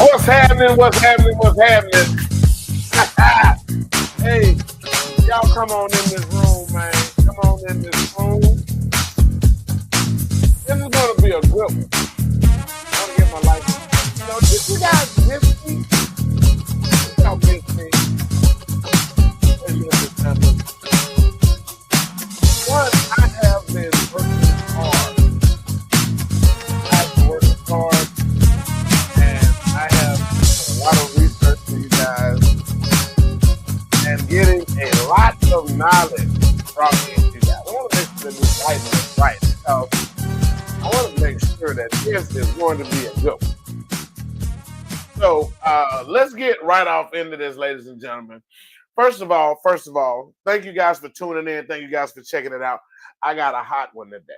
What's happening? What's happening? What's happening? Hey, y'all come on in this room, man. Come on in this room. This is gonna be a good one. I wanna get my life. You know, did you guys miss me? Y'all miss me. Hey, listen. One, I have been working hard. I've been working hard, and I have a lot of research for you guys, and getting a lot of knowledge from you guys. I want to make sure that this lighting is right, because I want to make sure that this is going to be a good one. So let's get right off into this, ladies and gentlemen. First of all, thank you guys for tuning in. Thank you guys for checking it out. I got a hot one today.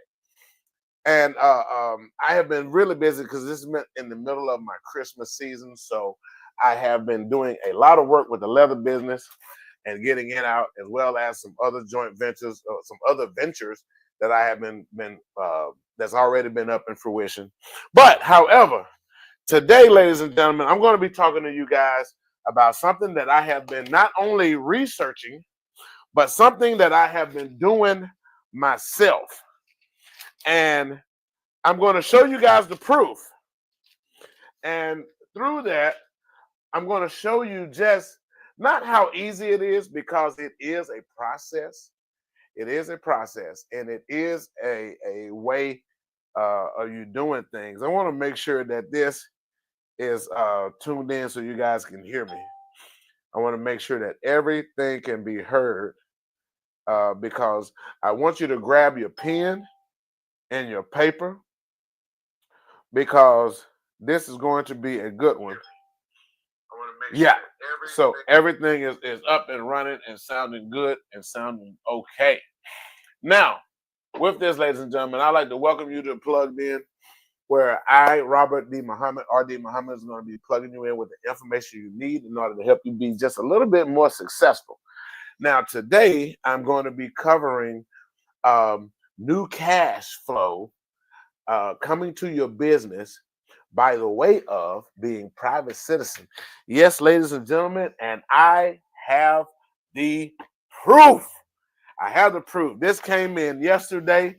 And I have been really busy because this is in the middle of my Christmas season. So I have been doing a lot of work with the leather business and getting it out, as well as some other joint ventures, some other ventures that I have been that's already been up in fruition. But however, today, ladies and gentlemen, I'm going to be talking to you guys about something that I have been not only researching, but something that I have been doing myself. And I'm going to show you guys the proof. And through that, I'm going to show you just not how easy it is, because it is a process. It is a process, and it is a way of you doing things. I want to make sure that this is tuned in so you guys can hear me. I want to make sure that everything can be heard, because I want you to grab your pen and your paper, because this is going to be a good one. I want to make sure everything is up and running and sounding good and sounding okay. Now, with this, ladies and gentlemen, I'd like to welcome you to Plugged In, where I, Robert D. Muhammad, R.D. Muhammad, is going to be plugging you in with the information you need in order to help you be just a little bit more successful. Now, today, I'm going to be covering new cash flow coming to your business by the way of being private citizen. Yes, ladies and gentlemen, and I have the proof. I have the proof. This came in yesterday,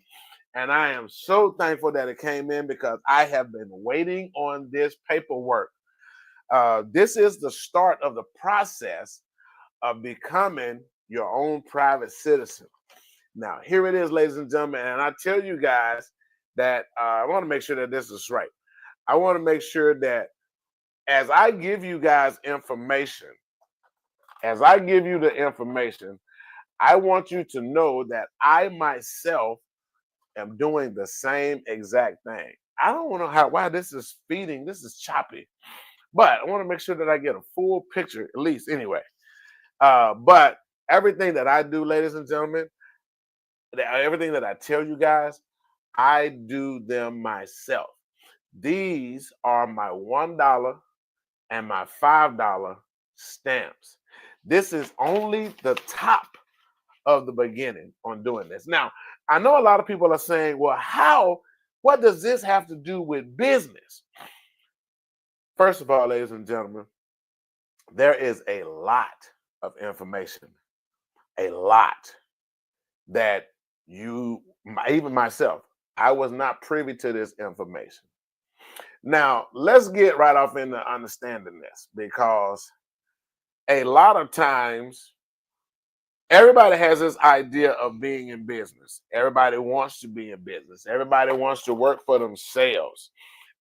and I am so thankful that it came in, because I have been waiting on this paperwork. This is the start of the process of becoming your own private citizen. Now, here it is, ladies and gentlemen, and I tell you guys that I want to make sure that this is right. I want to make sure that as I give you guys information, I want you to know that I myself am doing the same exact thing. I don't know why this is speeding. This is choppy, but I want to make sure that I get a full picture, at least anyway. But everything that I do, ladies and gentlemen, everything that I tell you guys, I do them myself. These are my $1 and my $5 stamps. This is only the top of the beginning on doing this. Now, I know a lot of people are saying, well, what does this have to do with business? First of all, ladies and gentlemen, there is a lot of information, a lot that even myself, I was not privy to this information. Now, let's get right off into understanding this, because a lot of times, everybody has this idea of being in business. Everybody wants to be in business. Everybody wants to work for themselves.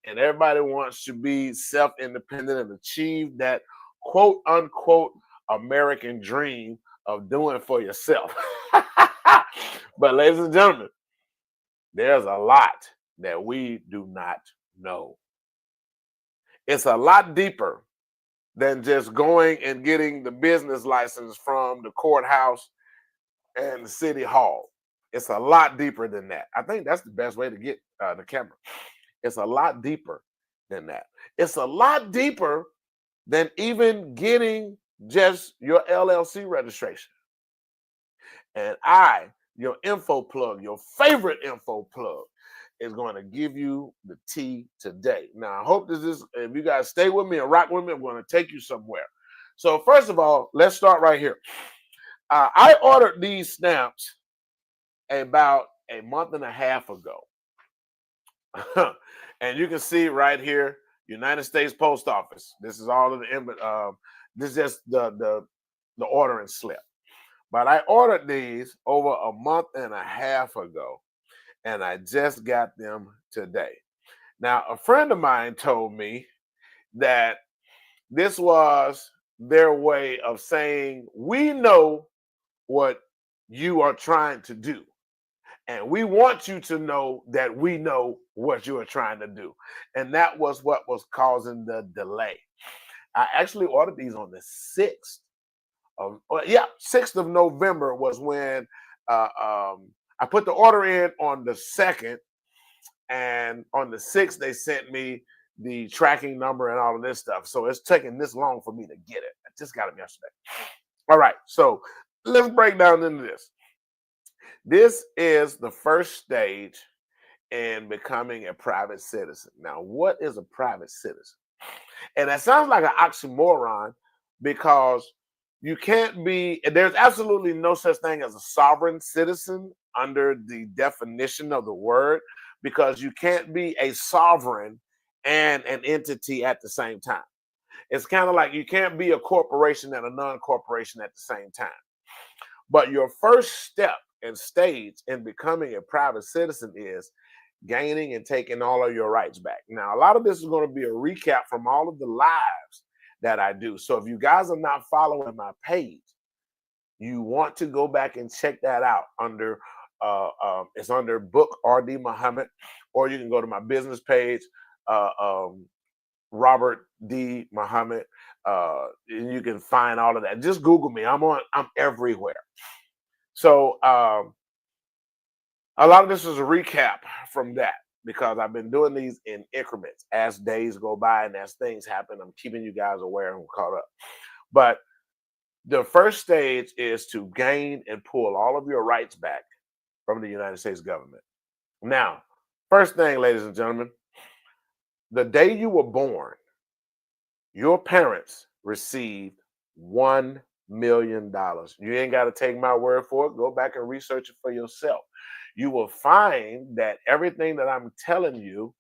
And everybody wants to be self-independent and achieve that quote unquote American dream of doing for yourself. But ladies and gentlemen, there's a lot that we do not know. It's a lot deeper than just going and getting the business license from the courthouse and the city hall. It's a lot deeper than that. I think that's the best way to get the camera. It's a lot deeper than that. It's a lot deeper than even getting just your LLC registration. And your info plug, your favorite info plug, is going to give you the tea today. Now, I hope this is, if you guys stay with me and rock with me, I'm going to take you somewhere. So, first of all, let's start right here. I ordered these stamps about a month and a half ago. And you can see right here, United States Post Office. This is all of the this is just the ordering slip. But I ordered these over a month and a half ago, and I just got them today. Now, a friend of mine told me that this was their way of saying, we know what you are trying to do. And we want you to know that we know what you are trying to do. And that was what was causing the delay. I actually ordered these on the 6th of, 6th of November was when I put the order in on the 2nd. And on the 6th, they sent me the tracking number and all of this stuff. So it's taking this long for me to get it. I just got them yesterday. All right. So let's break down into this. This is the first stage in becoming a private citizen. Now, what is a private citizen? And that sounds like an oxymoron because you can't be, there's absolutely no such thing as a sovereign citizen under the definition of the word, because you can't be a sovereign and an entity at the same time. It's kind of like you can't be a corporation and a non-corporation at the same time. But your first step and stage in becoming a private citizen is gaining and taking all of your rights back. Now, a lot of this is going to be a recap from all of the lives that I do. So if you guys are not following my page, you want to go back and check that out under it's under Book R.D. Muhammad, or you can go to my business page, Robert D. Muhammad, and you can find all of that. Just Google me. I'm everywhere. So a lot of this is a recap from that, because I've been doing these in increments. As days go by and as things happen, I'm keeping you guys aware and caught up. But the first stage is to gain and pull all of your rights back from the United States government. Now, first thing, ladies and gentlemen, the day you were born, your parents received $1 million. You ain't got to take my word for it. Go back and research it for yourself. You will find that everything that I'm telling you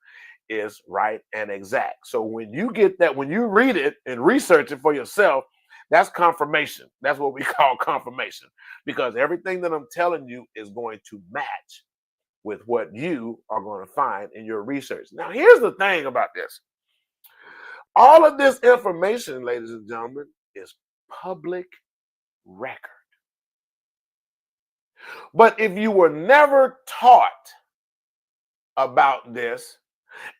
is right and exact. So when you get that, when you read it and research it for yourself, that's confirmation. That's what we call confirmation, because everything that I'm telling you is going to match with what you are going to find in your research. Now, here's the thing about this. All of this information, ladies and gentlemen, is public record. But if you were never taught about this,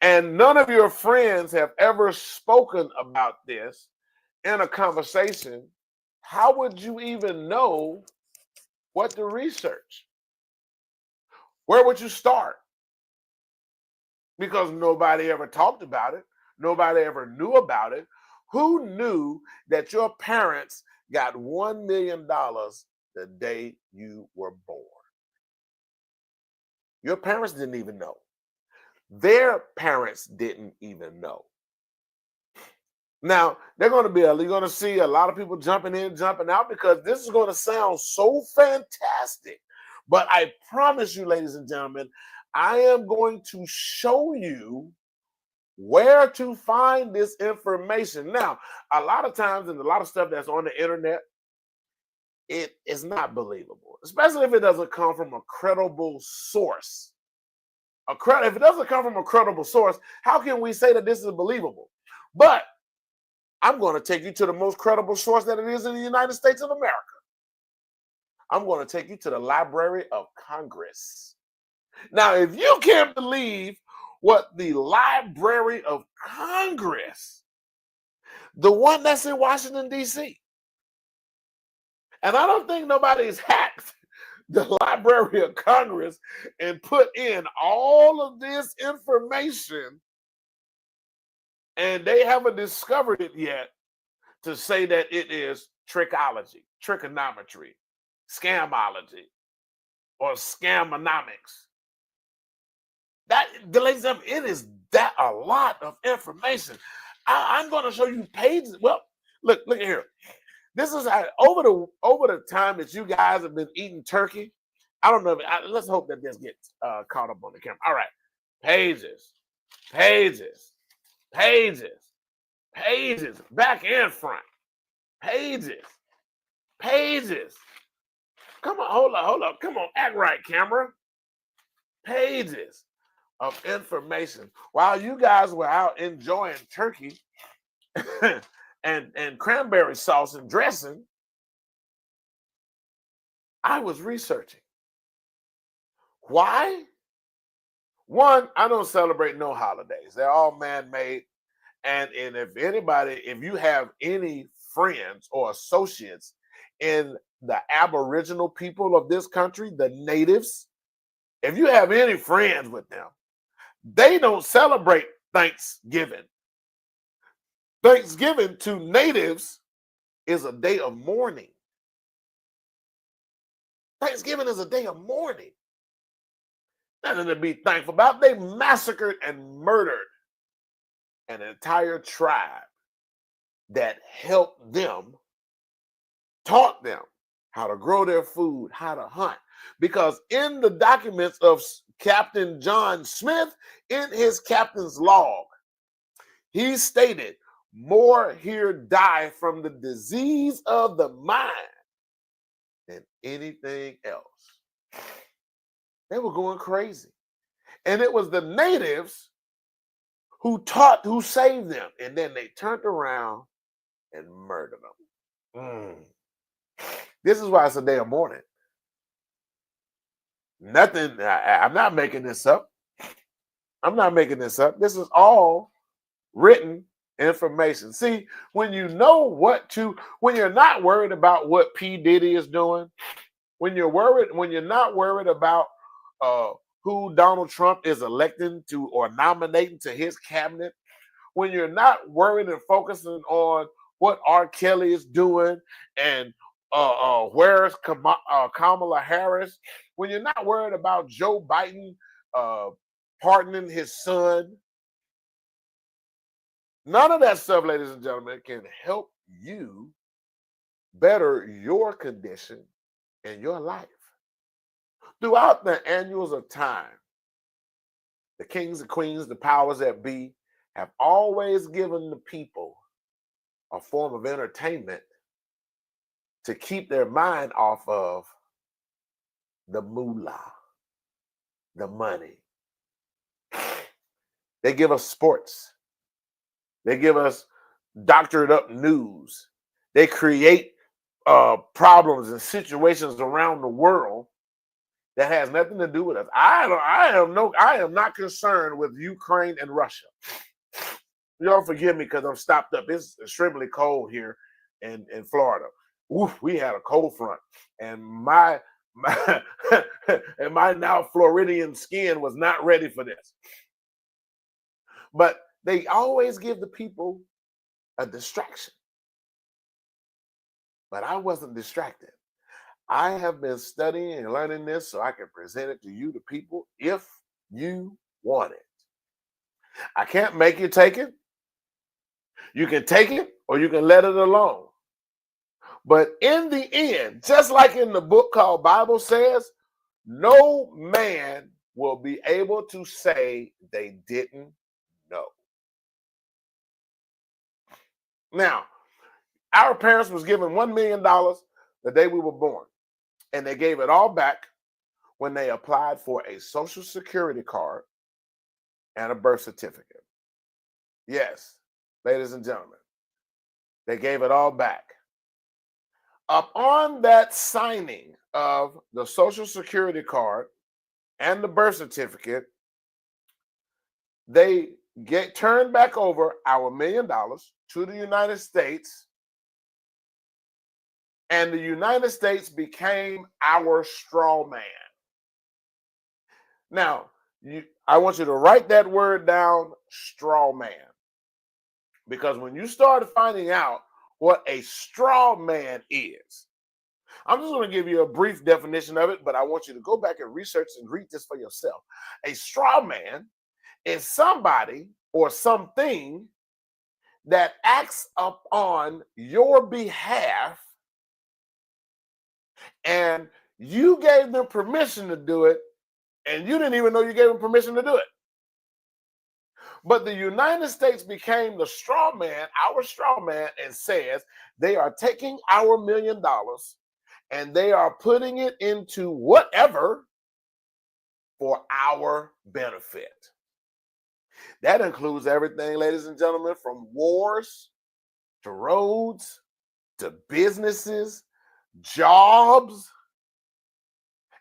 and none of your friends have ever spoken about this in a conversation, how would you even know what to research? Where would you start? Because nobody ever talked about it. Nobody ever knew about it. Who knew that your parents got $1 million the day you were born? Your parents didn't even know. Their parents didn't even know. Now, you're going to see a lot of people jumping in, jumping out, because this is going to sound so fantastic. But I promise you, ladies and gentlemen, I am going to show you where to find this information. Now, a lot of times, and a lot of stuff that's on the internet, it is not believable, especially if it doesn't come from a credible source. If it doesn't come from a credible source, how can we say that this is believable? But I'm going to take you to the most credible source that it is in the United States of America. I'm going to take you to the Library of Congress. Now, if you can't believe what the Library of Congress, the one that's in Washington, D.C., and I don't think nobody's hacked the Library of Congress and put in all of this information, and they haven't discovered it yet to say that it is trickology, trigonometry, scamology, or scamonomics. Ladies and gentlemen, it is that a lot of information. I'm going to show you pages. Well, look at here. This is how, over the time that you guys have been eating turkey. I don't know. Let's hope that this gets caught up on the camera. All right, pages, pages, pages, pages, back and front, pages, pages. Come on, hold up. Come on, act right, camera. Pages of information while you guys were out enjoying turkey and cranberry sauce and dressing. I was researching. Why? One, I don't celebrate no holidays. They're all man-made. And if you have any friends or associates in the Aboriginal people of this country, the natives, if you have any friends with them, they don't celebrate Thanksgiving. Thanksgiving to natives is a day of mourning. Thanksgiving is a day of mourning. Nothing to be thankful about. They massacred and murdered an entire tribe that helped them, taught them how to grow their food, how to hunt. Because in the documents of Captain John Smith, in his captain's log, he stated, more here die from the disease of the mind than anything else. They were going crazy. And it was the natives who saved them. And then they turned around and murdered them. This is why it's a day of mourning. Nothing, I'm not making this up. I'm not making this up. This is all written information. See, when you know when you're not worried about what P. Diddy is doing, when you're not worried about who Donald Trump is electing to or nominating to his cabinet, when you're not worried and focusing on what R. Kelly is doing and where's Kamala Harris, when you're not worried about Joe Biden pardoning his son, none of that stuff, ladies and gentlemen, can help you better your condition in your life. Throughout the annuals of time, the kings and queens, the powers that be, have always given the people a form of entertainment to keep their mind off of the moolah, the money. They give us sports. They give us doctored up news. They create problems and situations around the world that has nothing to do with us. I am not concerned with Ukraine and Russia. Y'all forgive me because I'm stopped up. It's extremely cold here in Florida. Oof, we had a cold front, and my and my now Floridian skin was not ready for this. But they always give the people a distraction. But I wasn't distracted. I have been studying and learning this so I can present it to you, the people, if you want it. I can't make you take it. You can take it or you can let it alone. But in the end, just like in the book called Bible says, no man will be able to say they didn't know. Now, our parents was given $1 million the day we were born, and they gave it all back when they applied for a Social Security card and a birth certificate. Yes, ladies and gentlemen, they gave it all back. Upon that signing of the Social Security card and the birth certificate, they turned back over our $1 million to the United States, and the United States became our straw man. Now, I want you to write that word down, straw man, because when you start finding out what a straw man is, I'm just going to give you a brief definition of it, but I want you to go back and research and read this for yourself. A straw man is somebody or something that acts upon your behalf, and you gave them permission to do it, and you didn't even know you gave them permission to do it. But the United States became the straw man, our straw man, and says they are taking our $1 million and they are putting it into whatever for our benefit. That includes everything, ladies and gentlemen, from wars to roads to businesses, jobs,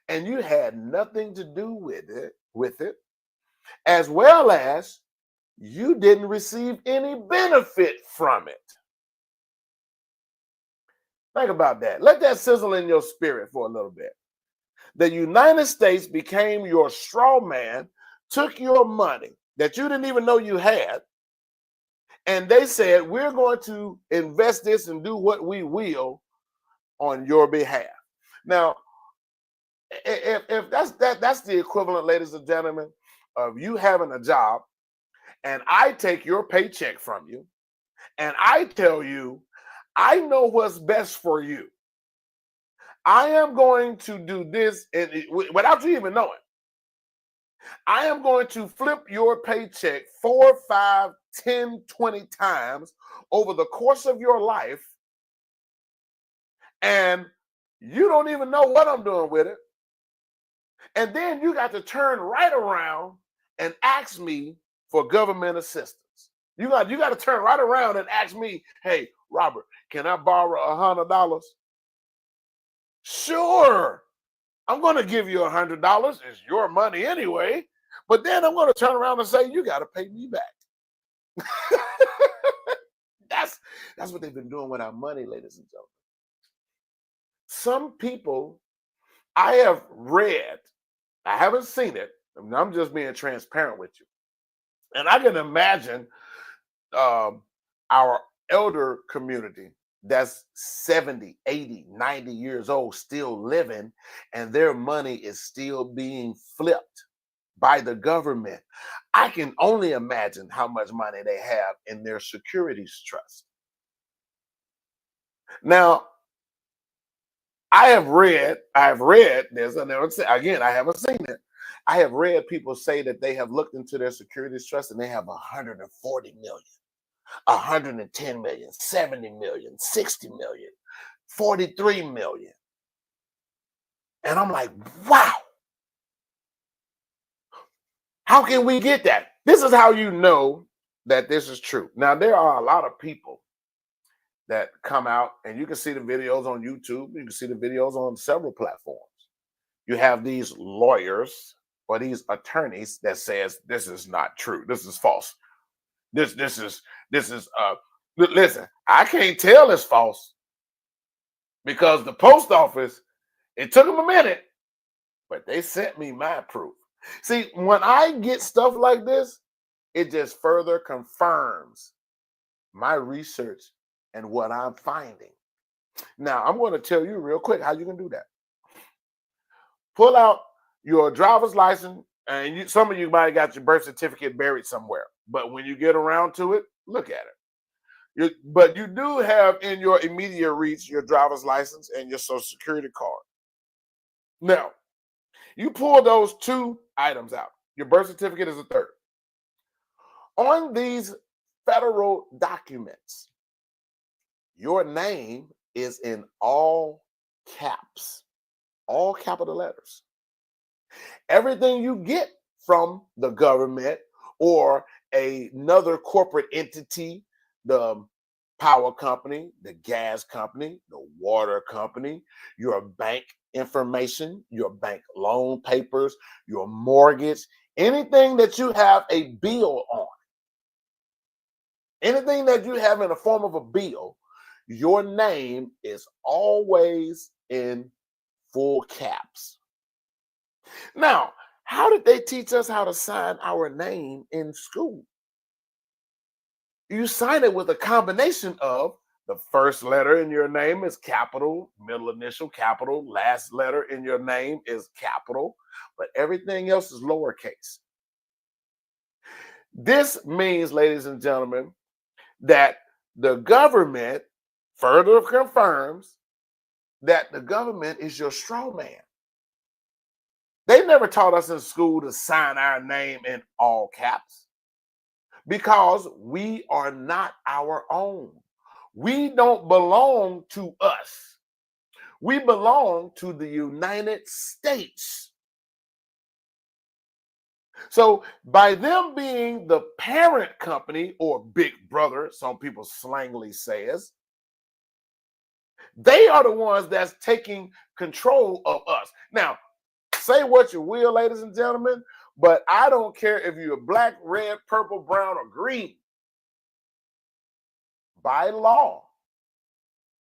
and you had nothing to do with it, as well as you didn't receive any benefit from it. Think about that. Let that sizzle in your spirit for a little bit. The United States became your straw man, took your money that you didn't even know you had, and they said, we're going to invest this and do what we will on your behalf. Now, if that's the equivalent, ladies and gentlemen, of you having a job, and I take your paycheck from you, and I tell you, I know what's best for you. I am going to do this without you even knowing. I am going to flip your paycheck 4, 5, 10, 20 times over the course of your life, and you don't even know what I'm doing with it. And then you got to turn right around and ask me for government assistance. You got to turn right around and ask me, hey, Robert, can I borrow $100? Sure, I'm going to give you $100. It's your money anyway. But then I'm going to turn around and say, you got to pay me back. That's what they've been doing with our money, ladies and gentlemen. Some people I have read, I haven't seen it, I'm just being transparent with you. And I can imagine our elder community that's 70, 80, 90 years old, still living, and their money is still being flipped by the government. I can only imagine how much money they have in their securities trust. Now, I've read this, and again, I haven't seen it. I have read people say that they have looked into their securities trust and they have 140 million. 110 million, 70 million, 60 million, 43 million. And I'm like, wow. How can we get that? This is how you know that this is true. Now, there are a lot of people that come out, and you can see the videos on YouTube. You can see the videos on several platforms. You have these lawyers or these attorneys that says this is not true. This is false. This is listen, I can't tell it's false because the post office, it took them a minute, but they sent me my proof. See, when I get stuff like this, it just further confirms my research and what I'm finding. Now, I'm going to tell you real quick how you can do that. Pull out your driver's license, and some of you might have got your birth certificate buried somewhere. But when you get around to it, look at it. But you do have in your immediate reach your driver's license and your social security card. Now, you pull those two items out. Your birth certificate is a third. On these federal documents, your name is in all caps, all capital letters. Everything you get from the government or another corporate entity, the power company, the gas company, the water company, your bank information, your bank loan papers, your mortgage, anything that you have a bill on, anything that you have in the form of a bill, your name is always in full caps. Now, how did they teach us how to sign our name in school? You sign it with a combination of The first letter in your name is capital, middle initial capital, last letter in your name is capital, but everything else is lowercase. This means, ladies and gentlemen, that the government further confirms that the government is your straw man. They never taught us in school to sign our name in all caps because we are not our own. We don't belong to us. We belong to the United States. So by them being the parent company or big brother, some people slangily says, they are the ones that's taking control of us. Now, say what you will, ladies and gentlemen, but I don't care if you're black, red, purple, brown, or green. By law,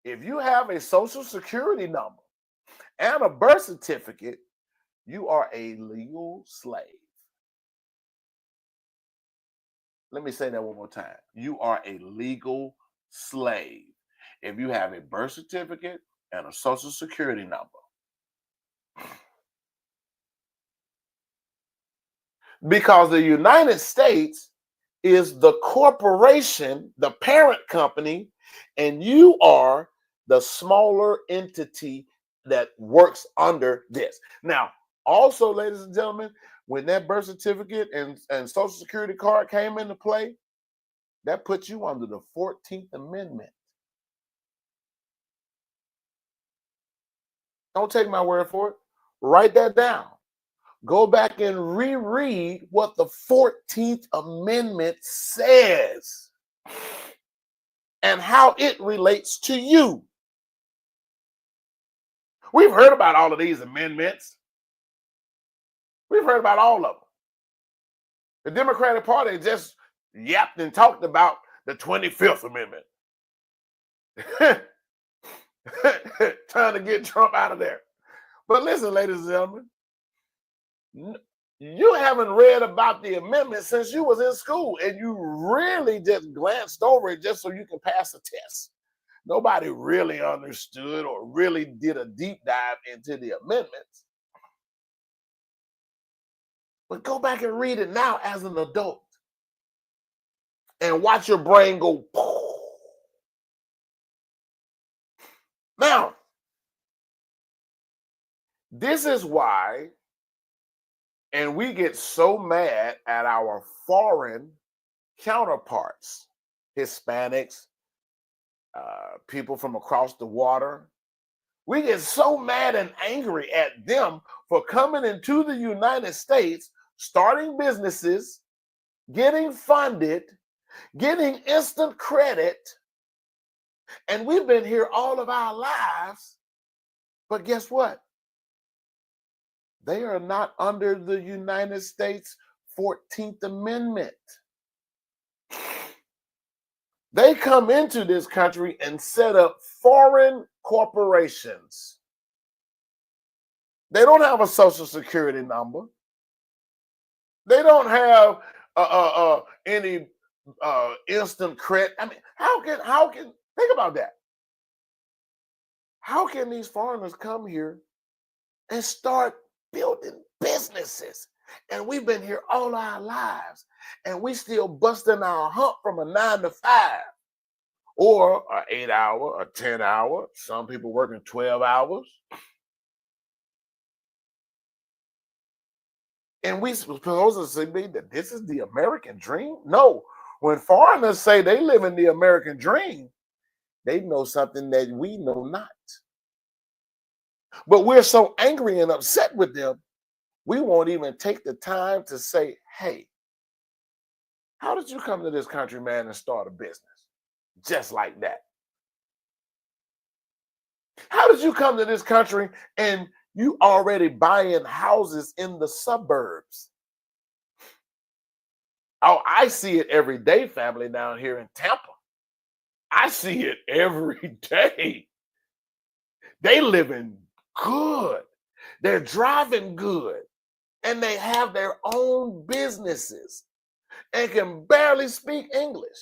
if you have a social security number and a birth certificate, you are a legal slave. Let me say that one more time. You are a legal slave if you have a birth certificate and a social security number. Because the United States is the corporation, the parent company, and you are the smaller entity that works under this. Now, also, ladies and gentlemen, when that birth certificate and social security card came into play, that puts you under the 14th Amendment. Don't take my word for it. Write that down. Go back and reread what the 14th Amendment says and how it relates to you. We've heard about all of these amendments. We've heard about all of them. The Democratic Party just yapped and talked about the 25th Amendment. Trying to get Trump out of there. But listen, ladies and gentlemen, you haven't read about the amendment since you was in school, and you really just glanced over it just so you can pass the test. Nobody really understood or really did a deep dive into the amendments. But go back and read it now as an adult and watch your brain go. Now, this is why, and we get so mad at our foreign counterparts, Hispanics, people from across the water. We get so mad and angry at them for coming into the United States, starting businesses, getting funded, getting instant credit, and we've been here all of our lives. But guess what? They are not under the United States 14th Amendment. They come into this country and set up foreign corporations. They don't have a social security number. They don't have any instant credit. I mean, how can think about that? How can these foreigners come here and start building businesses? And we've been here all our lives, and we still busting our hump from a 9 to 5 or an 8 hour, a 10 hour. Some people working 12 hours. And we supposed to say that this is the American dream? No. When foreigners say they live in the American dream, they know something that we know not. But we're so angry and upset with them, we won't even take the time to say, hey, how did you come to this country, man, and start a business? Just like that. How did you come to this country and you already buying houses in the suburbs? Oh, I see it every day, family, down here in Tampa. I see it every day. They living good. They're driving good. And they have their own businesses and can barely speak English.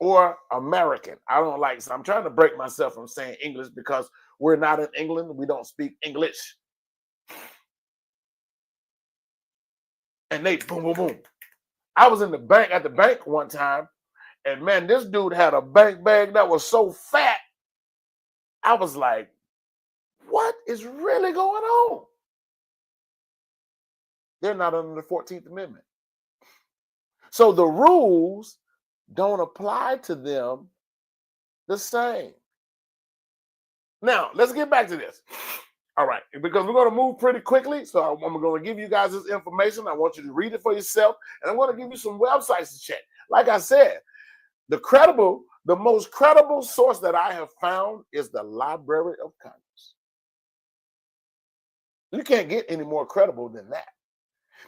or American. I don't like, so I'm trying to break myself from saying English because we're not in England. We don't speak English. And they boom, boom, boom. I was in the bank at the bank one time, and man, this dude had a bank bag that was so fat. I was like, what is really going on? They're not under the 14th Amendment. So the rules don't apply to them the same. Now, let's get back to this. All right, because we're going to move pretty quickly. So I'm going to give you guys this information. I want you to read it for yourself. And I'm going to give you some websites to check. Like I said, the most credible source that I have found is the Library of Congress. You can't get any more credible than that.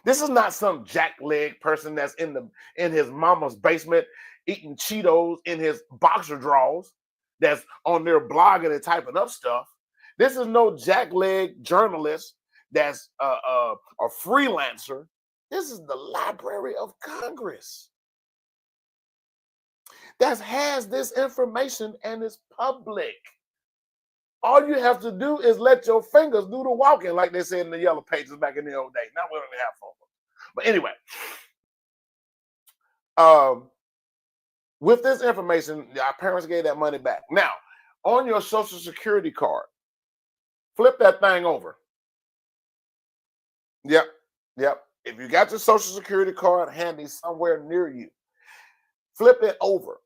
This is not some jackleg person that's in his mama's basement eating Cheetos in his boxer drawers that's on their blogging and typing up stuff. This is no jackleg journalist that's a freelancer. This is the Library of Congress that has this information and is public. All you have to do is let your fingers do the walking, like they said in the Yellow Pages back in the old days. Now we don't have phones. But anyway, with this information, our parents gave that money back. Now, on your Social Security card, flip that thing over. Yep. If you got your Social Security card handy somewhere near you, flip it over.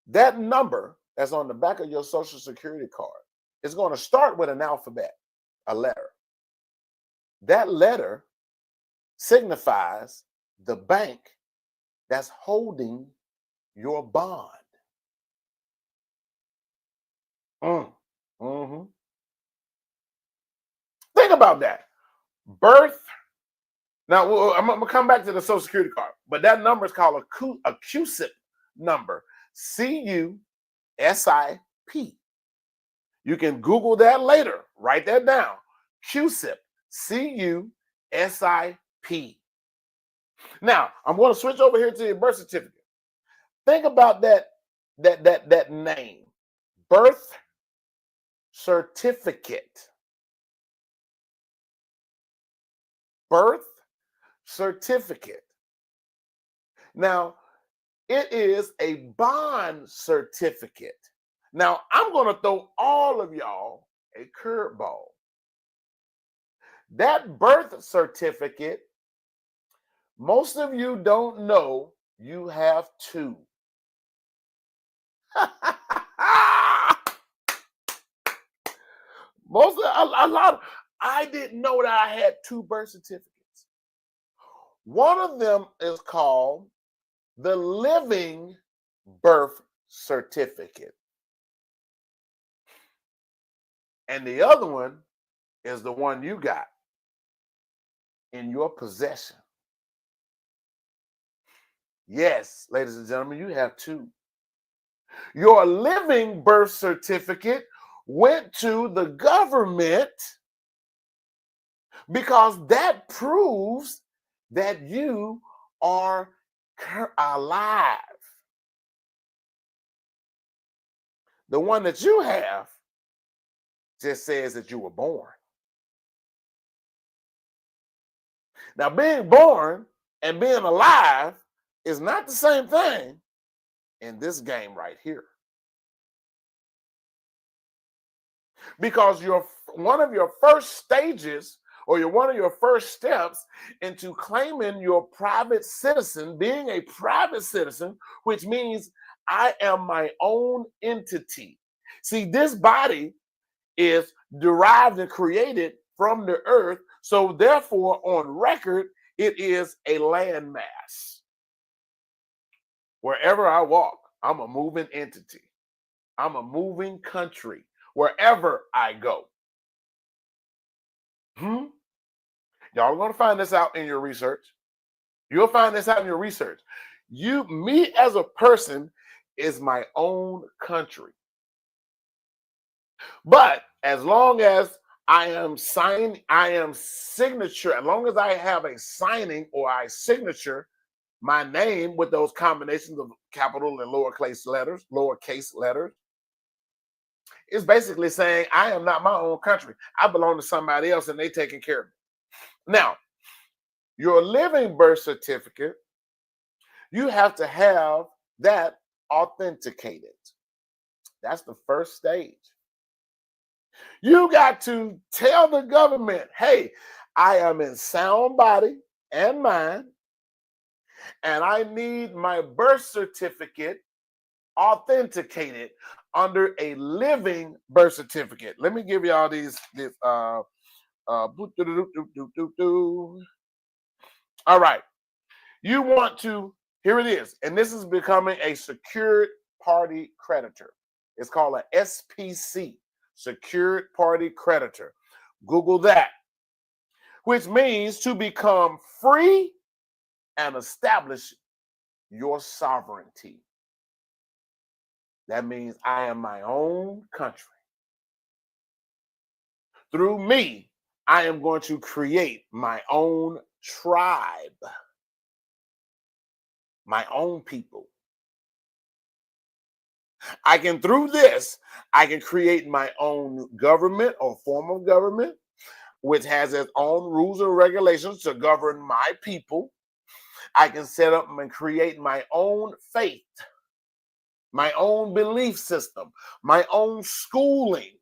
That number that's on the back of your Social Security card is going to start with an alphabet, a letter. That letter signifies the bank that's holding your bond. Mm-hmm. Think about that. Birth. Now, I'm going to come back to the Social Security card, but that number is called a CUSIP number. CUSIP. You can Google that later. Write that down. CUSIP. CUSIP. Now, I'm going to switch over here to your birth certificate. Think about that name. Birth certificate. Birth certificate. Now, it is a bond certificate. Now, I'm going to throw all of y'all a curveball. That birth certificate, most of you don't know you have two. I didn't know that I had two birth certificates. One of them is called the living birth certificate. And the other one is the one you got in your possession. Yes, ladies and gentlemen, you have two. Your living birth certificate went to the government because that proves that you are alive. The one that you have just says that you were born. Now, being born and being alive is not the same thing in this game right here. Because one of your first stages or one of your first steps into claiming your private citizen, being a private citizen, which means I am my own entity. See, this body is derived and created from the earth. So therefore, on record, it is a landmass. Wherever I walk, I'm a moving entity. I'm a moving country. Wherever I go. Y'all are going to find this out in your research. You'll find this out in your research. Me as a person is my own country. But as long as I am signature, as long as I have a signing or a signature My name with those combinations of capital and lowercase letters, is basically saying I am not my own country. I belong to somebody else and they taking care of me. Now, your living birth certificate, you have to have that authenticated. That's the first stage. You got to tell the government, hey, I am in sound body and mind, and I need my birth certificate authenticated under a living birth certificate. Let me give you all these. All right. You want to, here it is. And this is becoming a secured party creditor. It's called an SPC, secured party creditor. Google that, which means to become free and establish your sovereignty. That means I am my own country. Through me, I am going to create my own tribe, my own people. Through this, I can create my own government or form of government, which has its own rules and regulations to govern my people. I can set up and create my own faith, my own belief system, my own schooling.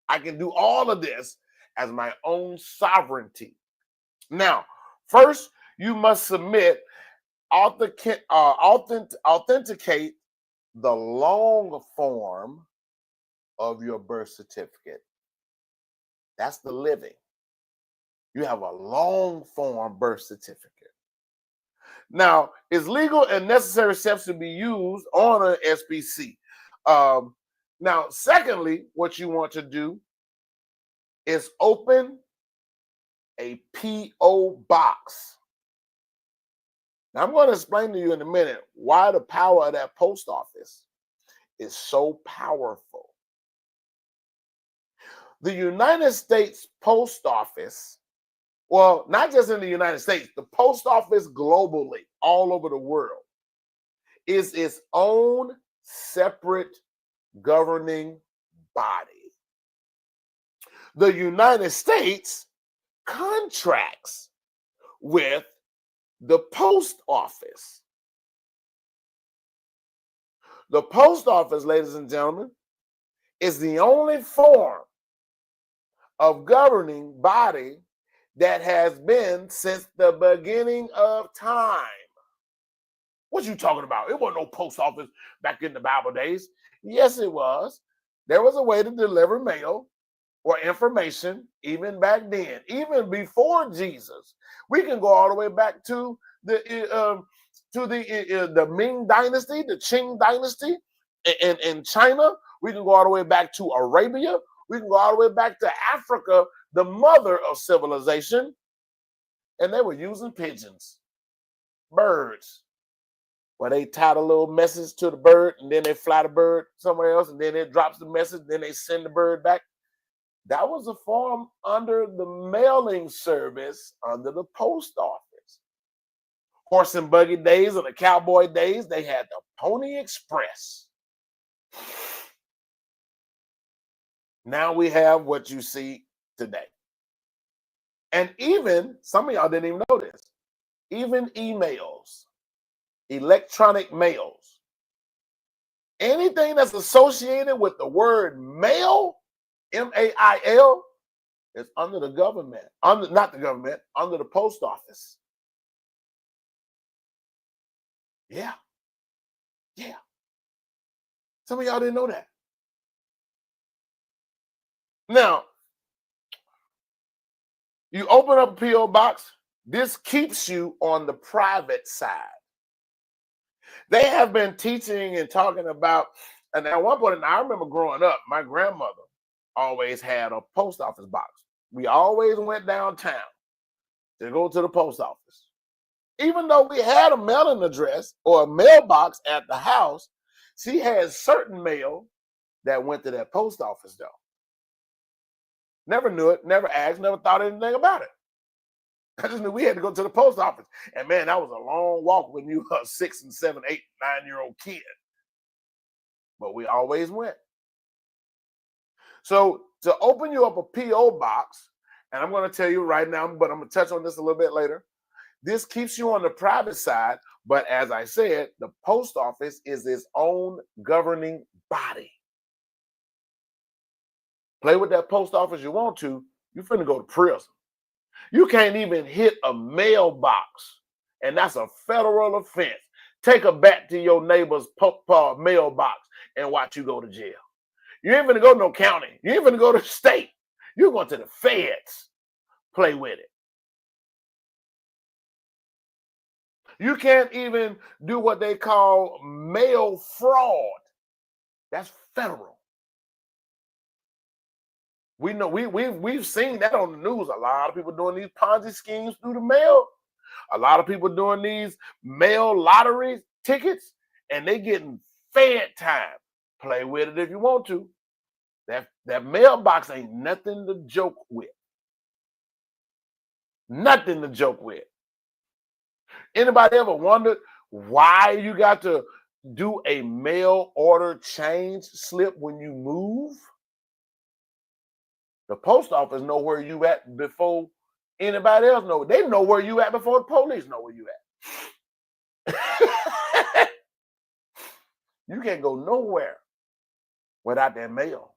I can do all of this as my own sovereignty. Now, first, you must authenticate the long form of your birth certificate. That's the living. You have a long form birth certificate. Now, it's legal and necessary steps to be used on an SPC. Now, secondly, what you want to do is open a P.O. box. Now, I'm going to explain to you in a minute why the power of that post office is so powerful. The United States Post Office, well, not just in the United States, the post office globally, all over the world, is its own separate governing body. The United States contracts with the post office. The post office, ladies and gentlemen, is the only form of governing body that has been since the beginning of time. What you talking about? It wasn't no post office back in the Bible days. Yes, it was. There was a way to deliver mail or information even back then, even before Jesus. We can go all the way back to the Ming Dynasty, the Qing Dynasty in China. We can go all the way back to Arabia. We can go all the way back to Africa, the mother of civilization. And they were using pigeons, birds, where they tied a little message to the bird and then they fly the bird somewhere else and then it drops the message, then they send the bird back. That was a form under the mailing service under the post office. Horse and buggy days or the cowboy days, they had the Pony Express. Now we have what you see today. And even, some of y'all didn't even know this, even emails, electronic mails, anything that's associated with the word mail, M-A-I-L, is under the government, under the post office. Yeah. Some of y'all didn't know that. Now, you open up a P.O. box. This keeps you on the private side. They have been teaching and talking about, and at one point, I remember growing up, my grandmother always had a post office box. We always went downtown to go to the post office. Even though we had a mailing address or a mailbox at the house, she had certain mail that went to that post office, though. Never knew it, never asked, never thought anything about it. I just knew we had to go to the post office. And man, that was a long walk when you were a 6 and 7, 8, 9-year-old kid. But we always went. So to open you up a P.O. box, and I'm going to tell you right now, but I'm going to touch on this a little bit later. This keeps you on the private side, but as I said, the post office is its own governing body. Play with that post office you want to, you're finna go to prison. You can't even hit a mailbox, and that's a federal offense. Take a bat to your neighbor's mailbox and watch you go to jail. You ain't finna go to no county. You ain't finna go to the state. You're going to the feds. Play with it. You can't even do what they call mail fraud. That's federal. We know we've seen that on the news. A lot of people doing these Ponzi schemes through the mail. A lot of people doing these mail lottery tickets, and they getting fed time. Play with it if you want to. That mailbox ain't nothing to joke with. Nothing to joke with. Anybody ever wondered why you got to do a mail order change slip when you move? The post office know where you at before anybody else know. They know where you at before the police know where you at. You can't go nowhere without that mail.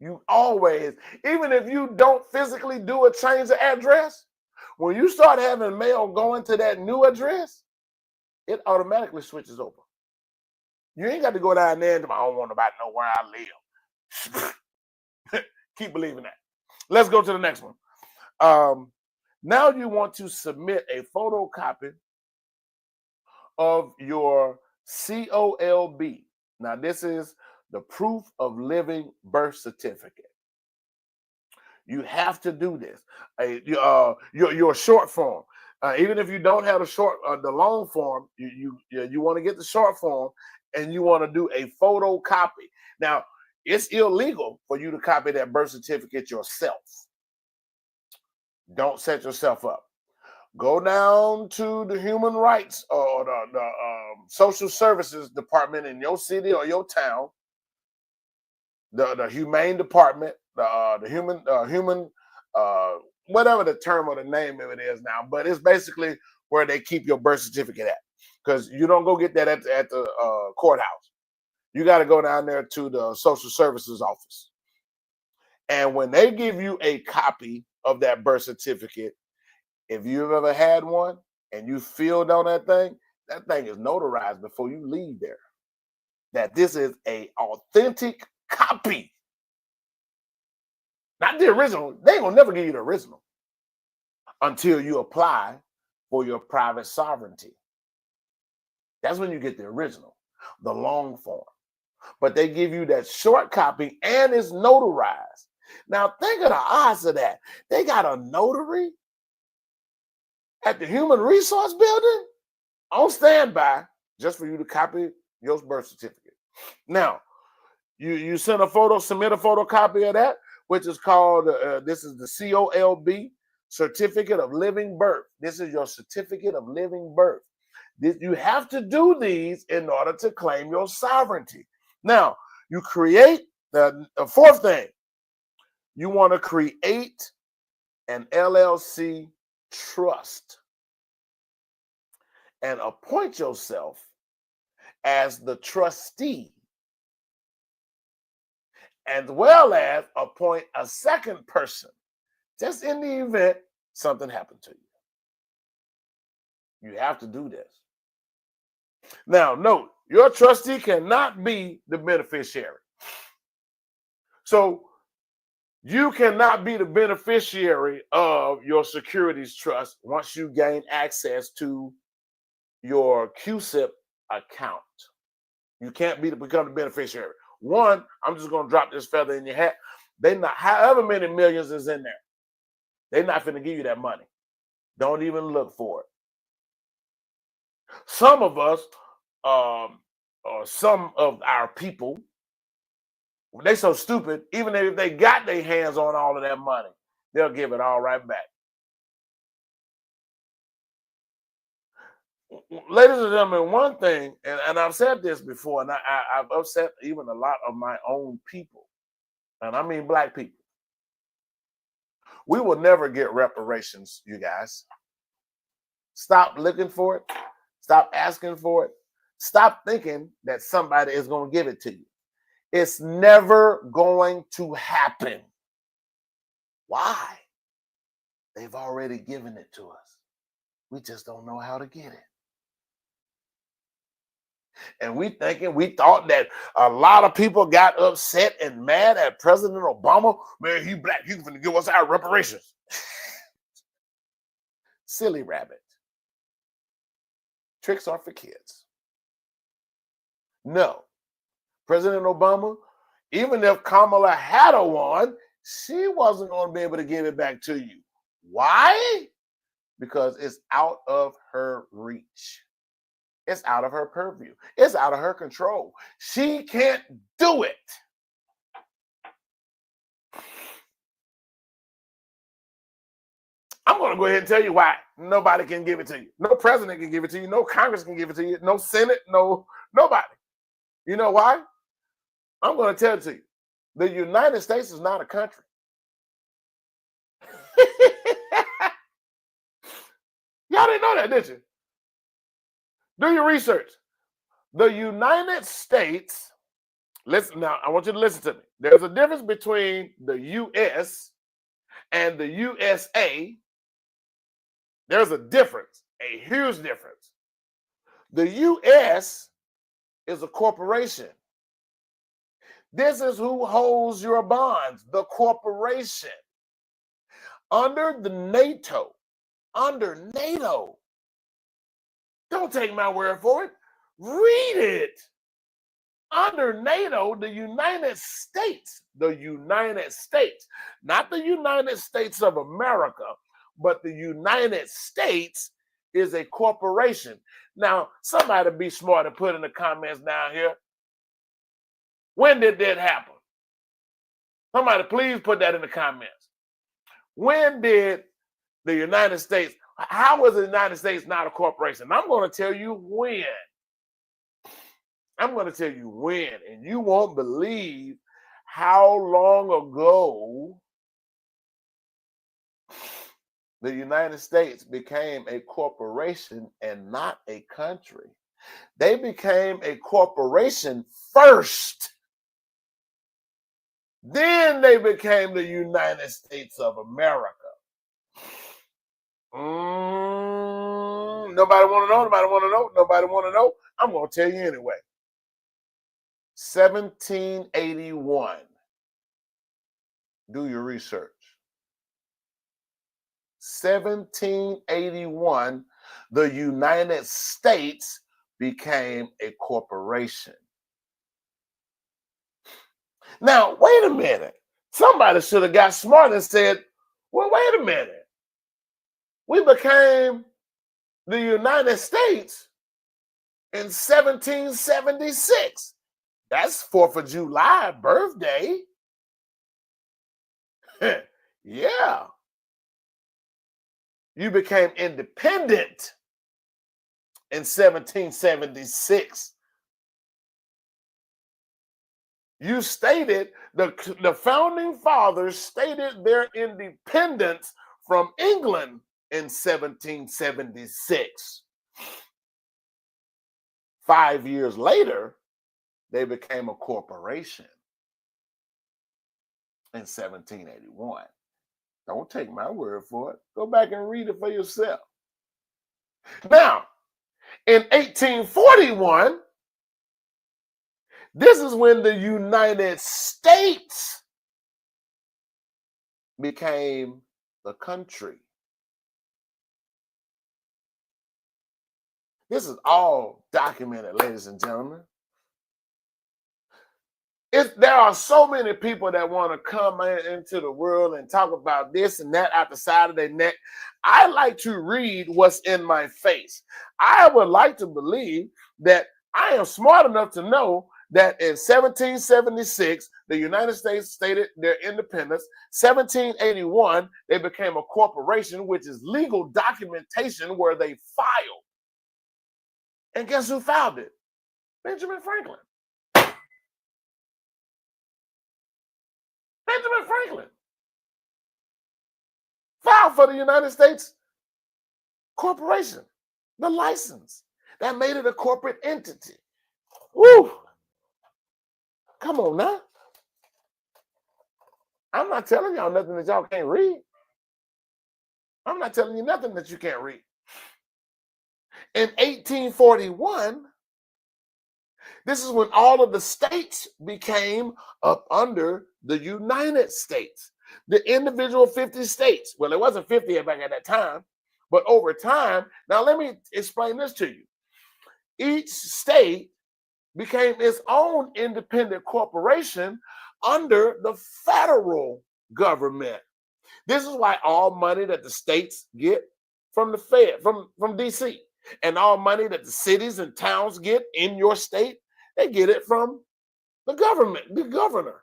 You always, even if you don't physically do a change of address, when you start having mail going to that new address, it automatically switches over. You ain't got to go down there and I don't want nobody to know where I live. Keep believing that. Let's go to the next one. Now you want to submit a photocopy of your COLB. Now this is the proof of living birth certificate. You have to do this. Your short form. Even if you don't have the long form, you want to get the short form, and you want to do a photocopy. Now, it's illegal for you to copy that birth certificate yourself. Don't set yourself up. Go down to the human rights or the social services department in your city or your town, the humane department, the human whatever the term or the name of it is now, but it's basically where they keep your birth certificate at, because you don't go get that at the courthouse. You got to go down there to the social services office, and when they give you a copy of that birth certificate, if you've ever had one and you filled on that thing is notarized before you leave there, that this is a authentic copy. Not the original. They ain't gonna never give you the original until you apply for your private sovereignty. That's when you get the original, the long form. But they give you that short copy and it's notarized. Now think of the odds of that. They got a notary at the Human Resource Building on standby just for you to copy your birth certificate. Now, you submit a photocopy of that, which is called, this is the COLB, Certificate of Living Birth. This is your Certificate of Living Birth. You have to do these in order to claim your sovereignty. Now, you create the fourth thing. You want to create an LLC trust and appoint yourself as the trustee, as well as appoint a second person, just in the event something happened to you. You have to do this. Now, note, your trustee cannot be the beneficiary. So you cannot be the beneficiary of your securities trust once you gain access to your QSIP account. You can't become the beneficiary. One, I'm just going to drop this feather in your hat. They not, however many millions is in there, they're not going to give you that money. Don't even look for it. Some of us, or some of our people, they so stupid, even if they got their hands on all of that money, they'll give it all right back. ladies and gentlemen, one thing, and I've said this before, and I've upset even a lot of my own people, and I mean black people. We will never get reparations, you guys. Stop looking for it. Stop asking for it. Stop thinking that somebody is going to give it to you. It's never going to happen. Why? They've already given it to us. We just don't know how to get it. And we thought that a lot of people got upset and mad at President Obama. Man, he black, he's going to give us our reparations. Silly rabbit. Tricks are for kids. No. President Obama, even if Kamala had won, she wasn't going to be able to give it back to you. Why? Because it's out of her reach. It's out of her purview. It's out of her control. She can't do it. I'm going to go ahead and tell you why nobody can give it to you. No president can give it to you. No Congress can give it to you. No Senate, nobody. You know why? I'm going to tell it to you. The United States is not a country. Y'all didn't know that, did you? Do your research. The United States, listen now, I want you to listen to me. There's a difference between the U.S. and the USA. There's a difference, a huge difference. The U.S. is a corporation. This is who holds your bonds, the corporation. Under NATO, don't take my word for it. Read it. Under NATO, the United States, not the United States of America, but the United States is a corporation. Now, somebody be smart and put in the comments down here. When did that happen? Somebody please put that in the comments. When did the United States, how was the United States not a corporation? I'm going to tell you when. I'm going to tell you when, and you won't believe how long ago the United States became a corporation and not a country. They became a corporation first. Then they became the United States of America. Nobody want to know? Nobody want to know? Nobody want to know? I'm going to tell you anyway. 1781. Do your research. 1781, the United States became a corporation. Now, wait a minute. Somebody should have got smart and said, well, wait a minute. We became the United States in 1776. That's 4th of July birthday. Yeah. You became independent in 1776. You stated, the founding fathers stated their independence from England in 1776. 5 years later, they became a corporation in 1781. Don't take my word for it. Go back and read it for yourself. Now, in 1841, this is when the United States became the country. This is all documented, ladies and gentlemen. There are so many people that want to come into the world and talk about this and that out the side of their neck. I like to read what's in my face. I would like to believe that I am smart enough to know that in 1776, the United States stated their independence. 1781, they became a corporation, which is legal documentation where they filed. And guess who filed it? Benjamin Franklin. Benjamin Franklin filed for the United States Corporation, the license. That made it a corporate entity. Woo! Come on now. I'm not telling y'all nothing that y'all can't read. I'm not telling you nothing that you can't read. In 1841, this is when all of the states became up under the United States. The individual 50 states, well, it wasn't 50 back at that time, but over time, now let me explain this to you. Each state became its own independent corporation under the federal government. This is why all money that the states get from the Fed, from DC, and all money that the cities and towns get in your state, they get it from the government, the governor.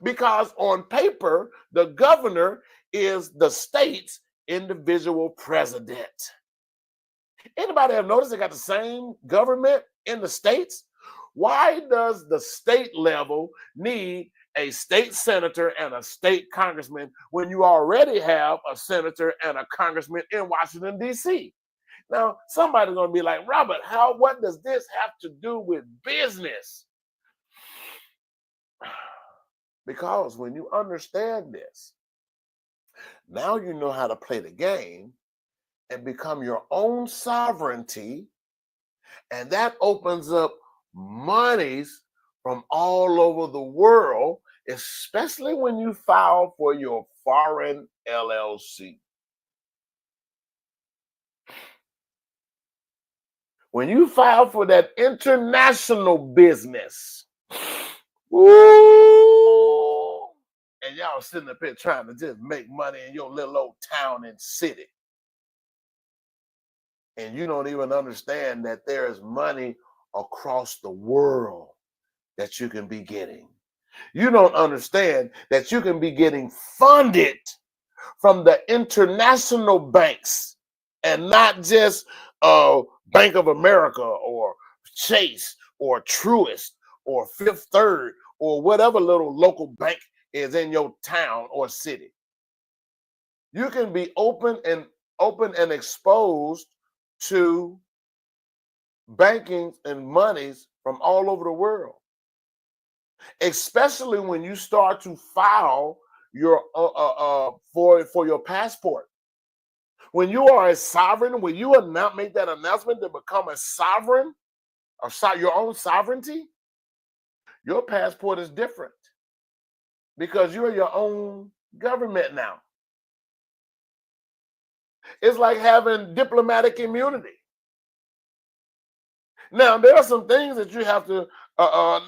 Because on paper, the governor is the state's individual president. Anybody have noticed they got the same government in the states? Why does the state level need a state senator and a state congressman when you already have a senator and a congressman in Washington, D.C.? Now, somebody's going to be like, Robert, what does this have to do with business? Because when you understand this, now you know how to play the game and become your own sovereignty, and that opens up monies from all over the world, especially when you file for your foreign LLC. When you file for that international business, woo, and y'all sitting up here trying to just make money in your little old town and city, and you don't even understand that there is money across the world that you can be getting. You don't understand that you can be getting funded from the international banks and not just Bank of America or Chase or Truist or Fifth Third or whatever little local bank is in your town or city. You can be open and exposed to banking and monies from all over the world, especially when you start to file your for your passport. When you are a sovereign, when you make that announcement to become a sovereign, or your own sovereignty, your passport is different because you're your own government now. It's like having diplomatic immunity. Now, there are some things that you have to,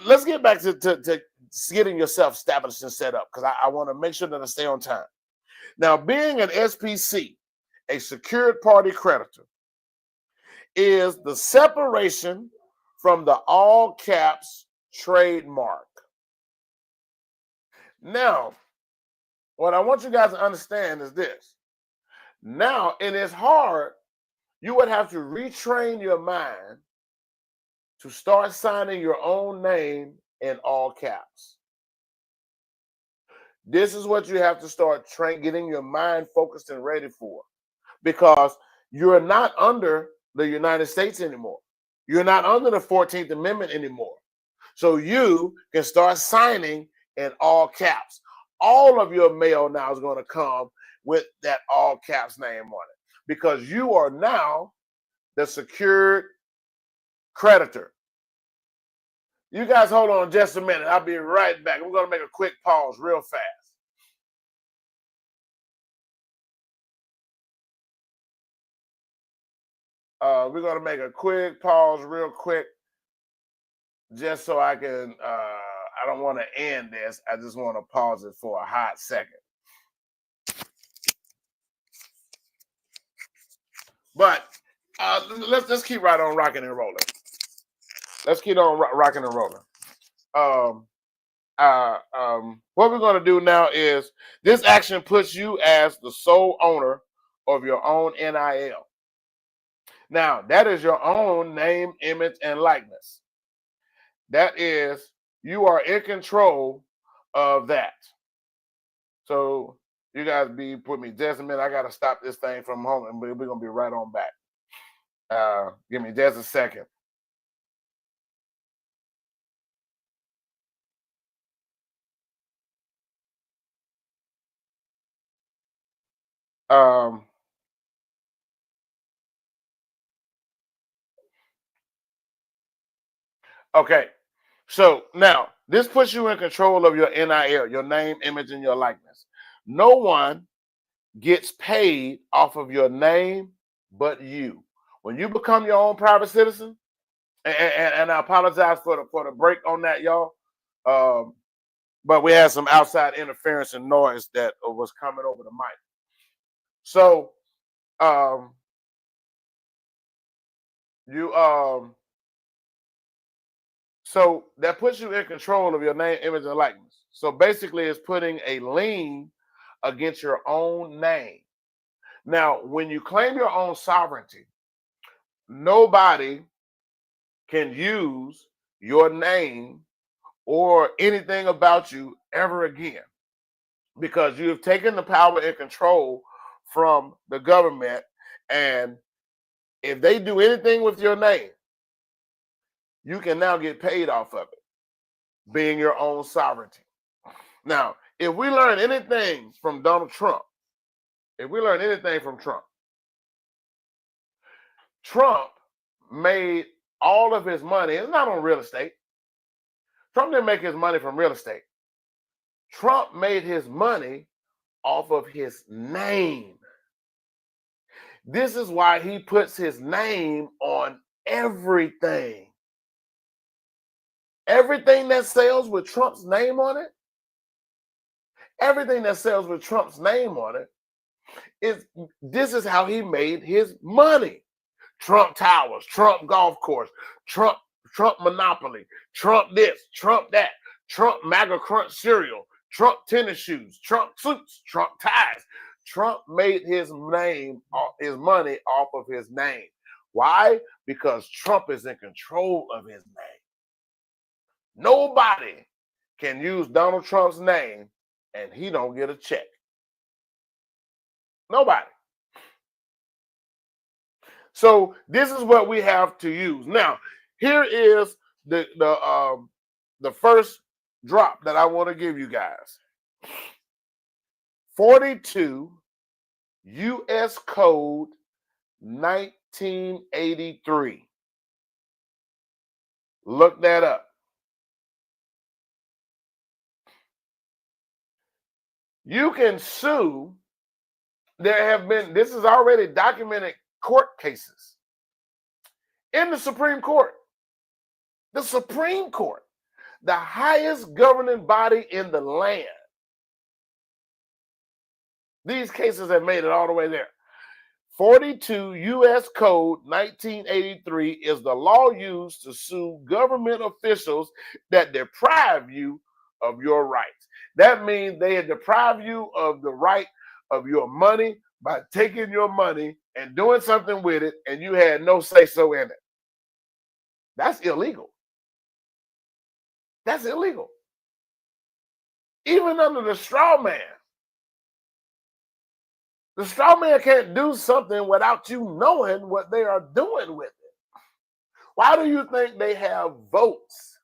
let's get back to getting yourself established and set up, because I want to make sure that I stay on time. Now, being an SPC, a secured party creditor, is the separation from the all caps trademark. Now, what I want you guys to understand is this. Now, it is hard. You would have to retrain your mind to start signing your own name in all caps. This is what you have to start getting your mind focused and ready for, because you're not under the United States anymore. You're not under the 14th Amendment anymore. So you can start signing in all caps. All of your mail now is going to come with that all caps name on it, because you are now the secured creditor. You guys hold on just a minute. I'll be right back. We're going to make a quick pause real fast. We're going to make a quick pause real quick, just so I can, I don't want to end this. I just want to pause it for a hot second. But let's keep right on rocking and rolling. Let's keep on rocking and rolling. What we're going to do now is, this action puts you as the sole owner of your own NIL. Now, that is your own name, image, and likeness. That is, you are in control of that. So you guys be put me just a minute. I gotta stop this thing from home, and we're gonna be right on back. Give me just a second. Um, okay. So now this puts you in control of your NIL, your name, image, and your likeness. No one gets paid off of your name but you. When you become your own private citizen, and I apologize for the break on that, y'all. Um, but we had some outside interference and noise that was coming over the mic. So um, you so that puts you in control of your name, image, and likeness. So basically, it's putting a lien against your own name. Now, when you claim your own sovereignty, nobody can use your name or anything about you ever again because you have taken the power and control from the government. And if they do anything with your name, you can now get paid off of it, being your own sovereignty. Now, if we learn anything from Donald Trump, if we learn anything from Trump, Trump made all of his money, it's not on real estate. Trump didn't make his money from real estate. Trump made his money off of his name. This is why he puts his name on everything. Everything that sells with Trump's name on it, everything that sells with Trump's name on it, this is how he made his money. Trump Towers, Trump Golf Course, Trump Monopoly, Trump this, Trump that, Trump MAGA Crunch cereal, Trump tennis shoes, Trump suits, Trump ties. Trump made his name, his money off of his name. Why? Because Trump is in control of his name. Nobody can use Donald Trump's name and he don't get a check. Nobody. So this is what we have to use. Now, here is the first drop that I want to give you guys. 42 US Code 1983. Look that up. You can sue. This is already documented court cases in the Supreme Court. The Supreme Court, the highest governing body in the land. These cases have made it all the way there. 42 U.S. Code 1983 is the law used to sue government officials that deprive you of your rights. That means they deprive you of the right of your money by taking your money and doing something with it, and you had no say-so in it. That's illegal. That's illegal. Even under the straw man. The straw man can't do something without you knowing what they are doing with it. Why do you think they have votes?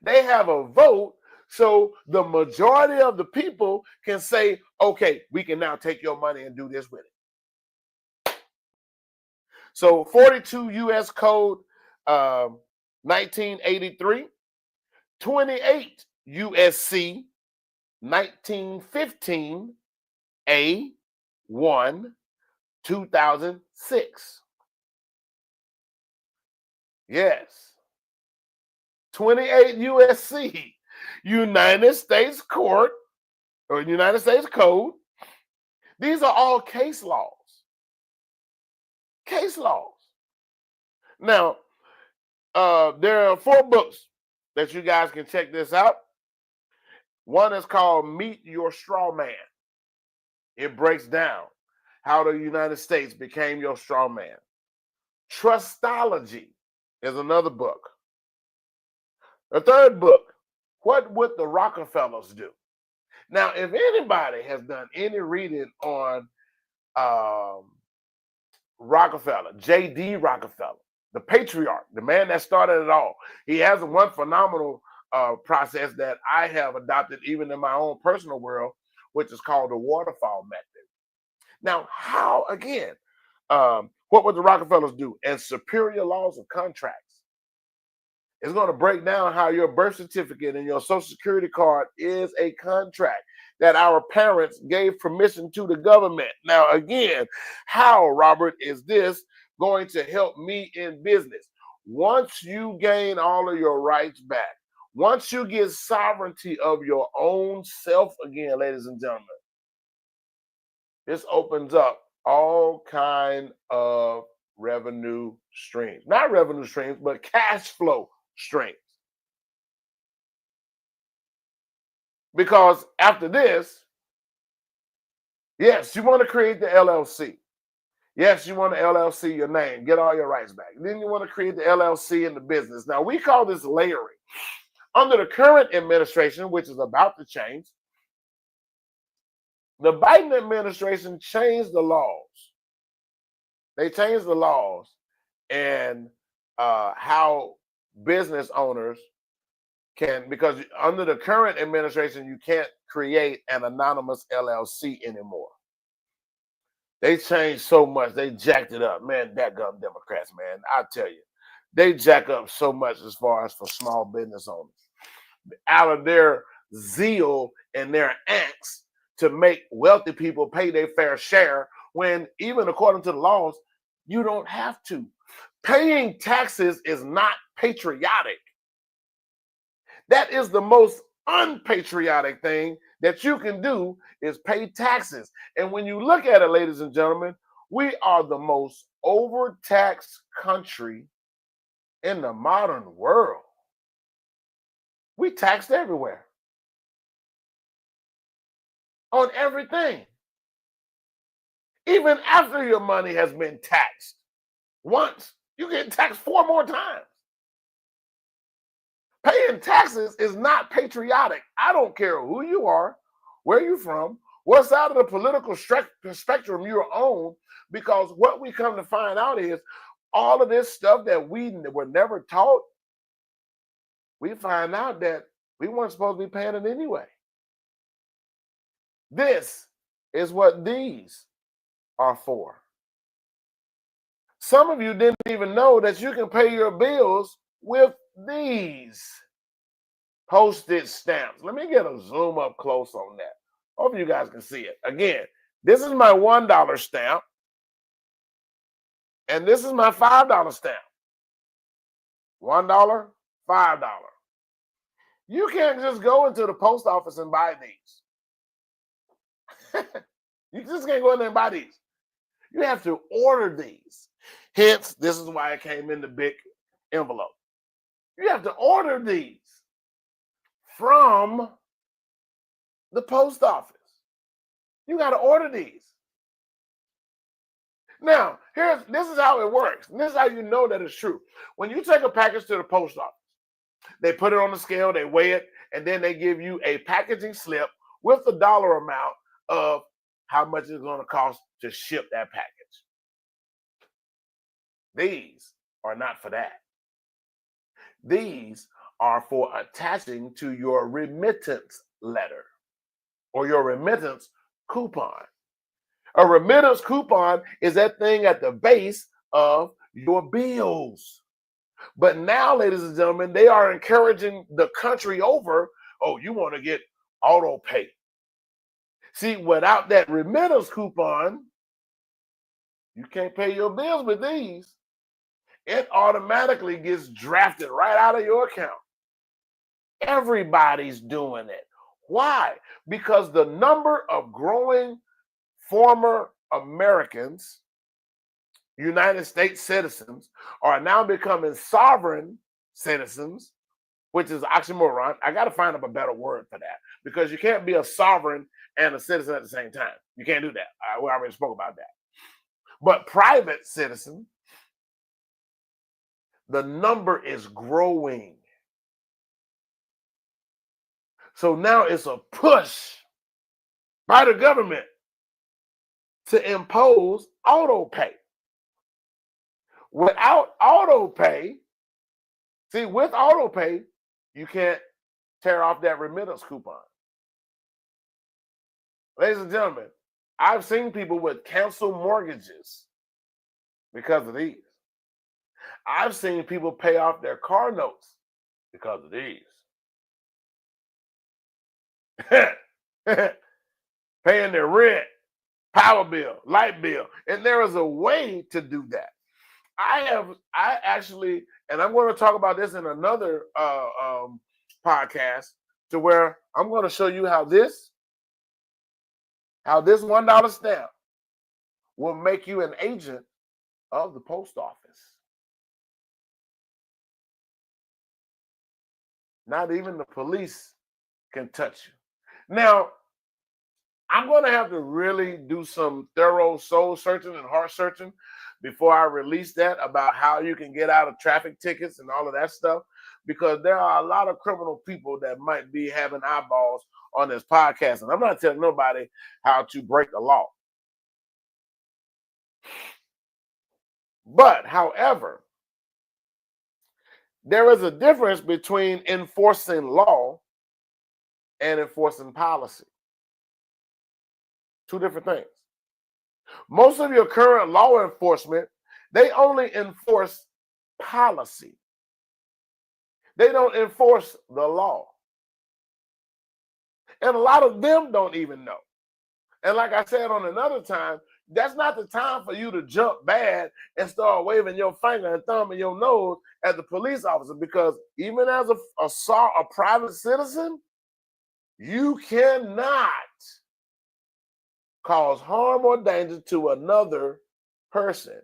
They have a vote so the majority of the people can say, okay, we can now take your money and do this with it. So 42 U.S. Code 1983, 28 U.S.C. 1915 A1 2006. Yes. 28 U.S.C. United States Court or United States Code. These are all case laws. Case laws. Now, there are 4 books that you guys can check this out. One is called Meet Your Straw Man. It breaks down how the United States became your straw man. Trustology is another book. The third book, What Would the Rockefellers Do? Now, if anybody has done any reading on Rockefeller, J.D. Rockefeller, the patriarch, the man that started it all, he has one phenomenal process that I have adopted even in my own personal world, which is called the waterfall method. Now, how, again, what would the Rockefellers do? And superior laws of contracts. It's going to break down how your birth certificate and your social security card is a contract that our parents gave permission to the government. Now, again, how, Robert, is this going to help me in business? Once you gain all of your rights back, once you get sovereignty of your own self again, ladies and gentlemen, this opens up all kind of revenue streams. Not revenue streams, but cash flow streams. Because after this, yes, you want to create the LLC. Yes, you want to LLC your name, get all your rights back. Then you want to create the LLC in the business. Now, we call this layering. Under the current administration, which is about to change, the Biden administration changed the laws. They changed the laws and how business owners can, because under the current administration, you can't create an anonymous LLC anymore. They changed so much. They jacked it up. Man, that gum Democrats, man. I tell you, they jack up so much as far as for small business owners. Out of their zeal and their angst to make wealthy people pay their fair share, when even according to the laws, you don't have to. Paying taxes is not patriotic. That is the most unpatriotic thing that you can do, is pay taxes. And when you look at it, ladies and gentlemen, we are the most overtaxed country in the modern world. We taxed everywhere. On everything. Even after your money has been taxed once, you get taxed 4 more times. Paying taxes is not patriotic. I don't care who you are, where you're from, what side of the political spectrum you're on, because what we come to find out is all of this stuff that we were never taught, we find out that we weren't supposed to be paying it anyway. This is what these are for. Some of you didn't even know that you can pay your bills with these postage stamps. Let me get a zoom up close on that. Hope you guys can see it. Again, this is my $1 stamp, and this is my $5 stamp. $1, $5. You can't just go into the post office and buy these. You just can't go in there and buy these. You have to order these. Hence, this is why it came in the big envelope. You have to order these from the post office. You got to order these. Now, this is how it works. And this is how you know that it's true. When you take a package to the post office, they put it on the scale, they weigh it, and then they give you a packaging slip with the dollar amount of how much it's going to cost to ship that package. These are not for that. These are for attaching to your remittance letter or your remittance coupon. A remittance coupon is that thing at the base of your bills. But now, ladies and gentlemen, they are encouraging the country over, oh, you want to get auto pay. See, without that remittance coupon, you can't pay your bills with these. It automatically gets drafted right out of your account. Everybody's doing it. Why? Because the number of growing former Americans, United States citizens, are now becoming sovereign citizens, which is oxymoron. I got to find up a better word for that, because you can't be a sovereign and a citizen at the same time. You can't do that. We already spoke about that. But private citizen the number is growing. So now it's a push by the government to impose auto pay. Without auto pay, see, with auto pay, you can't tear off that remittance coupon. Ladies and gentlemen, I've seen people with canceled mortgages because of these. I've seen people pay off their car notes because of these. Paying their rent, power bill, light bill. And there is a way to do that. I actually, and I'm going to talk about this in another podcast, to where I'm going to show you how this $1 stamp will make you an agent of the post office. Not even the police can touch you. Now, I'm going to have to really do some thorough soul searching and heart searching before I release that, about how you can get out of traffic tickets and all of that stuff, because there are a lot of criminal people that might be having eyeballs on this podcast. And I'm not telling nobody how to break the law. But, however, there is a difference between enforcing law and enforcing policy. Two different things. Most of your current law enforcement, they only enforce policy. They don't enforce the law. And a lot of them don't even know. And like I said on another time, that's not the time for you to jump bad and start waving your finger and thumb in your nose at the police officer, because even as a private citizen, you cannot cause harm or danger to another person,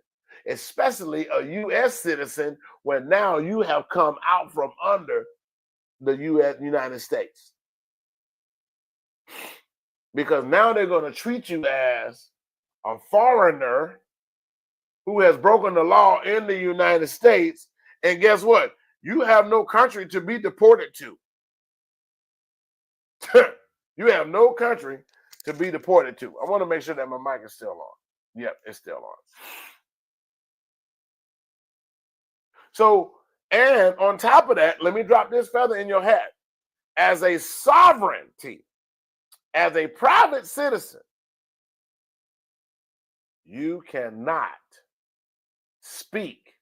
especially a U.S. citizen, when now you have come out from under the United States. Because now they're going to treat you as a foreigner who has broken the law in the United States. And guess what? You have no country to be deported to. You have no country to be deported to. I want to make sure that my mic is still on. Yep, it's still on. So, and on top of that, let me drop this feather in your hat. As a sovereignty, as a private citizen, you cannot speak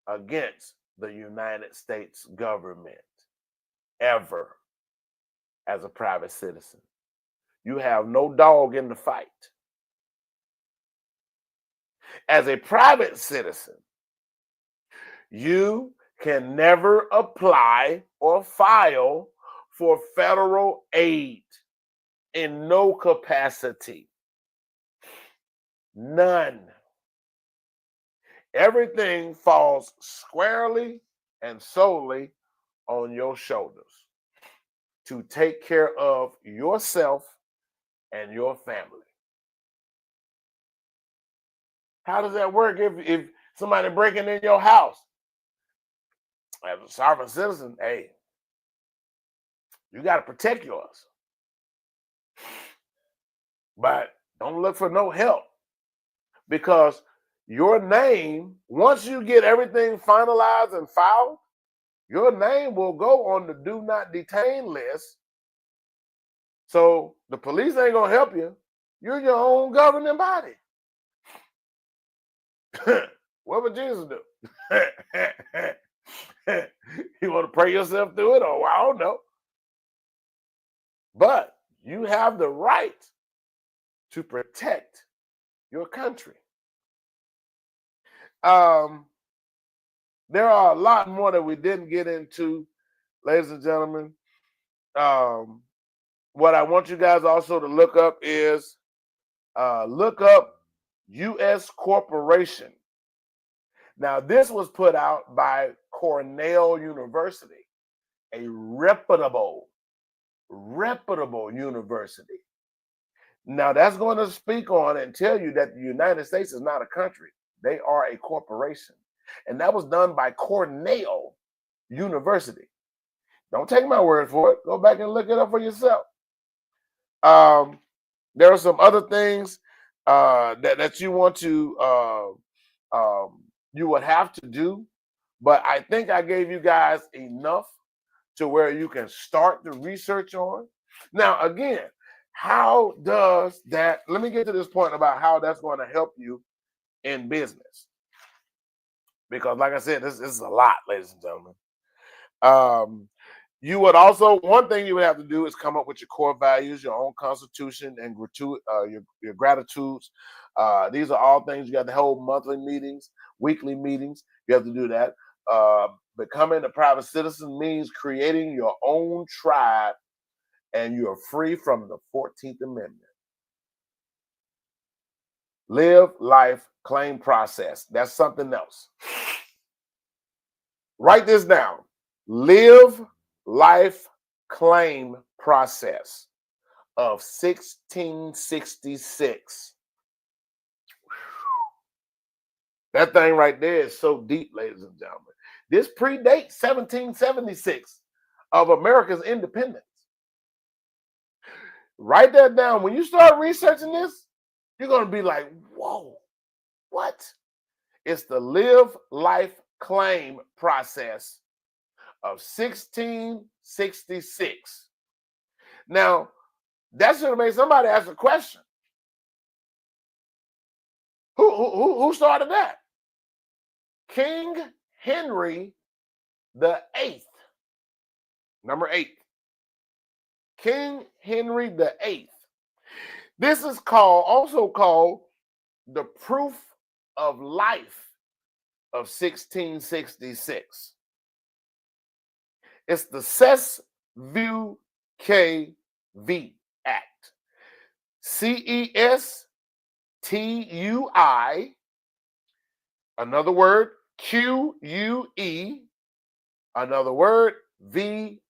against the United States government ever as a private citizen. You have no dog in the fight. As a private citizen, you can never apply or file for federal aid in no capacity. None. Everything falls squarely and solely on your shoulders to take care of yourself and your family. How does that work if somebody breaking in your house? As a sovereign citizen, hey, you got to protect yours. But don't look for no help, because your name, once you get everything finalized and filed, your name will go on the do not detain list. So the police ain't going to help you. You're your own governing body. What would Jesus do? You want to pray yourself through it? Or I don't know. But you have the right to protect your country. There are a lot more that we didn't get into, ladies and gentlemen. What I want you guys also to look up is look up U.S. Corporation. Now, this was put out by Cornell University, a reputable university. Now, that's going to speak on and tell you that the United States is not a country. They are a corporation. And that was done by Cornell University. Don't take my word for it. Go back and look it up for yourself. There are some other things that you want to you would have to do, but I think I gave you guys enough to where you can start the research on. Now, again, how does that? Let me get to this point about how that's going to help you in business, because, like I said, this is a lot, ladies and gentlemen. You would also, one thing you would have to do is come up with your core values, your own constitution, and your gratitudes. These are all things you got to hold monthly meetings, weekly meetings. You have to do that. Becoming a private citizen means creating your own tribe, and you are free from the 14th Amendment. Live, life, claim process. That's something else. Write this down. Live, life, claim process of 1666. That thing right there is so deep, ladies and gentlemen. This predates 1776 of America's independence. Write that down. When you start researching this, you're going to be like, whoa, what? It's the live, life, claim process of 1666. Now, that should have made somebody ask a question. Who started that? King Henry the Eighth. Number 8. King Henry the Eighth. This is also called the Proof of Life of 1666. It's the Cestui Act. CESTUI, another word, QUE, another word, VIE,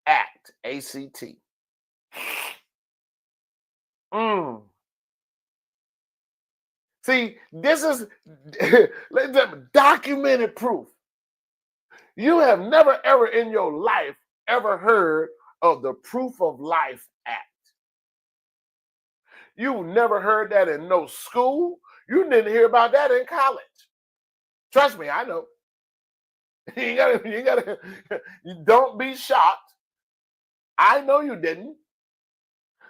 Act, ACT. See, this is documented proof. You have never, ever in your life ever heard of the Proof of Life Act. You never heard that in no school. You didn't hear about that in college. Trust me, I know. You don't be shocked. I know you didn't.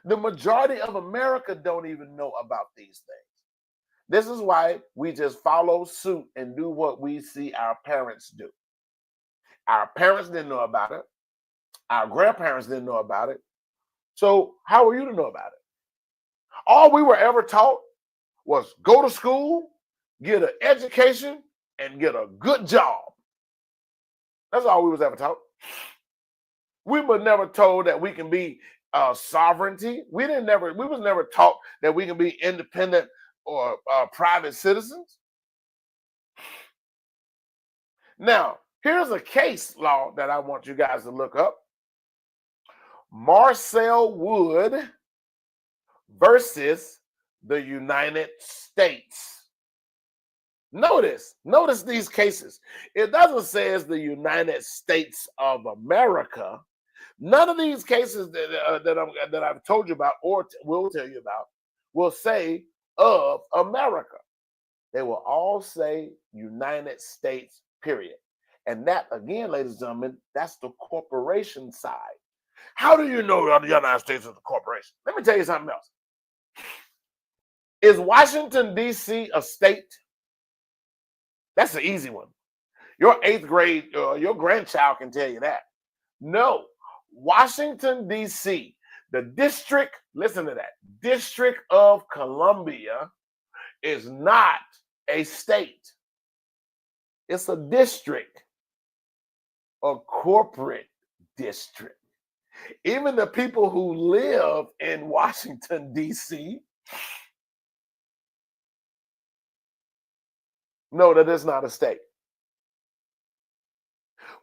The majority of America don't even know about these things. This is why we just follow suit and do what we see our parents do. Our parents didn't know about it. Our grandparents didn't know about it. So how are you to know about it? All we were ever taught was go to school, get an education, and get a good job. That's all we was ever taught. We were never told that we can be sovereignty. We was never taught that we can be independent or private citizens. Now, here's a case law that I want you guys to look up. Marcel Wood versus the United States. Notice these cases. It doesn't say it's the United States of America. None of these cases that I've told you about or will tell you about will say of America. They will all say United States, period. And that, again, ladies and gentlemen, that's the corporation side. How do you know the United States is a corporation? Let me tell you something else. Is Washington, D.C. a state? That's an easy one. Your 8th grade, your grandchild can tell you that. No. Washington, D.C., the district, listen to that, District of Columbia is not a state. It's a district, a corporate district. Even the people who live in Washington, D.C., know that it's not a state.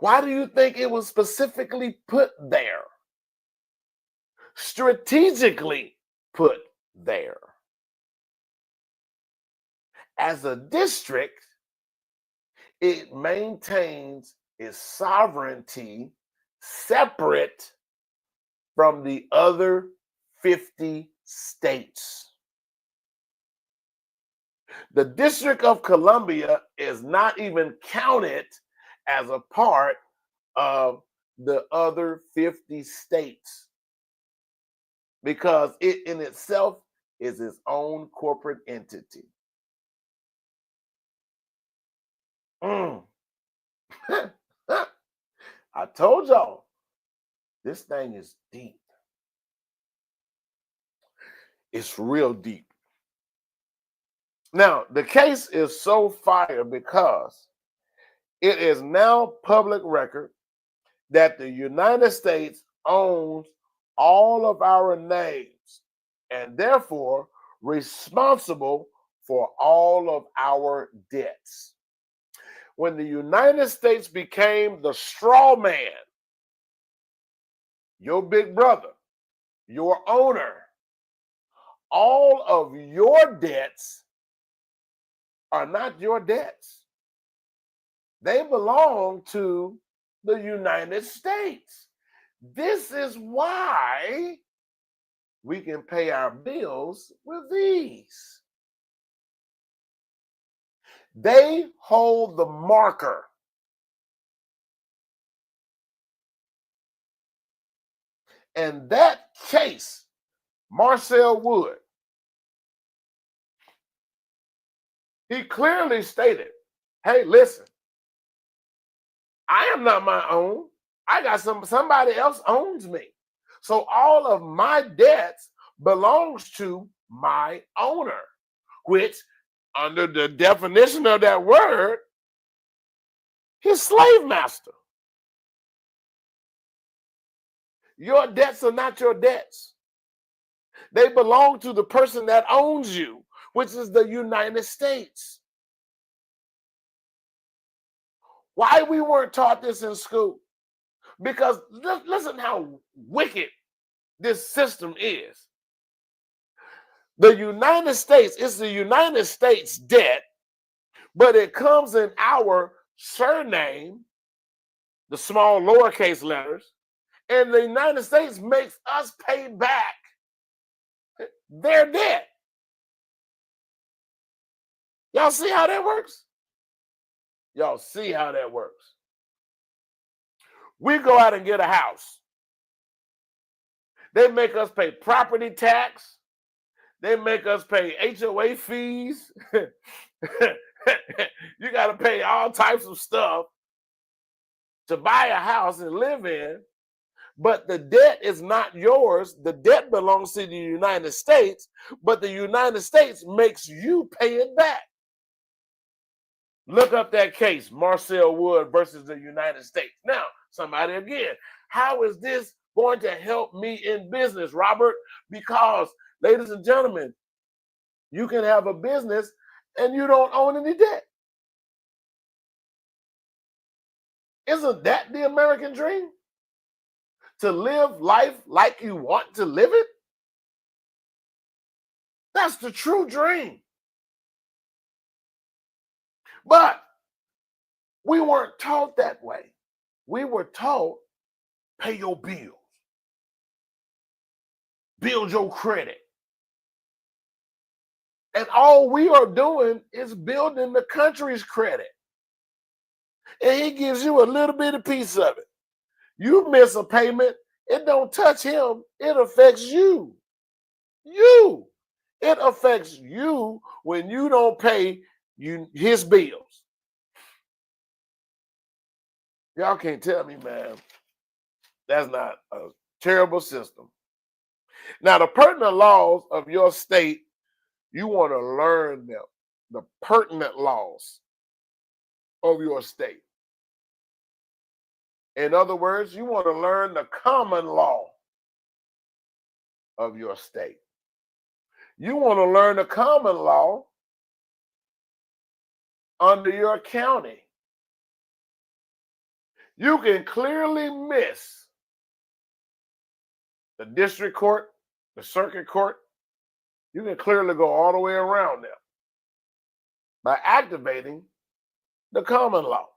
Why do you think it was specifically put there? Strategically put there. As a district, it maintains its sovereignty separate from the other 50 states. The District of Columbia is not even counted as a part of the other 50 states because it in itself is its own corporate entity. Mm. I told y'all, this thing is deep. It's real deep. Now, the case is so fire because it is now public record that the United States owns all of our names and therefore responsible for all of our debts. When the United States became the straw man, your big brother, your owner, all of your debts are not your debts. They belong to the United States. This is why we can pay our bills with these. They hold the marker. And that case, Marcel Wood, he clearly stated, hey, listen, I am not my own. I got somebody else owns me. So all of my debts belongs to my owner, which under the definition of that word, his slave master. Your debts are not your debts. They belong to the person that owns you, which is the United States. Why we weren't taught this in school? Because listen how wicked this system is. The United States is the United States debt, but it comes in our surname, the small lowercase letters, and the United States makes us pay back their debt. Y'all see how that works? Y'all see how that works? We go out and get a house. They make us pay property tax. They make us pay HOA fees. You got to pay all types of stuff to buy a house and live in. But the debt is not yours. The debt belongs to the United States, but the United States makes you pay it back. Look up that case, Marcel Wood versus the United States. Now, somebody again, how is this going to help me in business, Robert? Because, ladies and gentlemen, you can have a business and you don't own any debt. Isn't that the American dream? To live life like you want to live it? That's the true dream. But we weren't taught that way. We were taught, pay your bills, build your credit. And all we are doing is building the country's credit. And he gives you a little bit of piece of it. You miss a payment, it don't touch him, it affects you. You. It affects you when you don't pay his bills. Y'all can't tell me, man, that's not a terrible system. Now, the pertinent laws of your state, you want to learn them, the pertinent laws of your state. In other words, you want to learn the common law of your state. You want to learn the common law under your county. You can clearly miss the district court, the circuit court. You can clearly go all the way around them. by activating the common law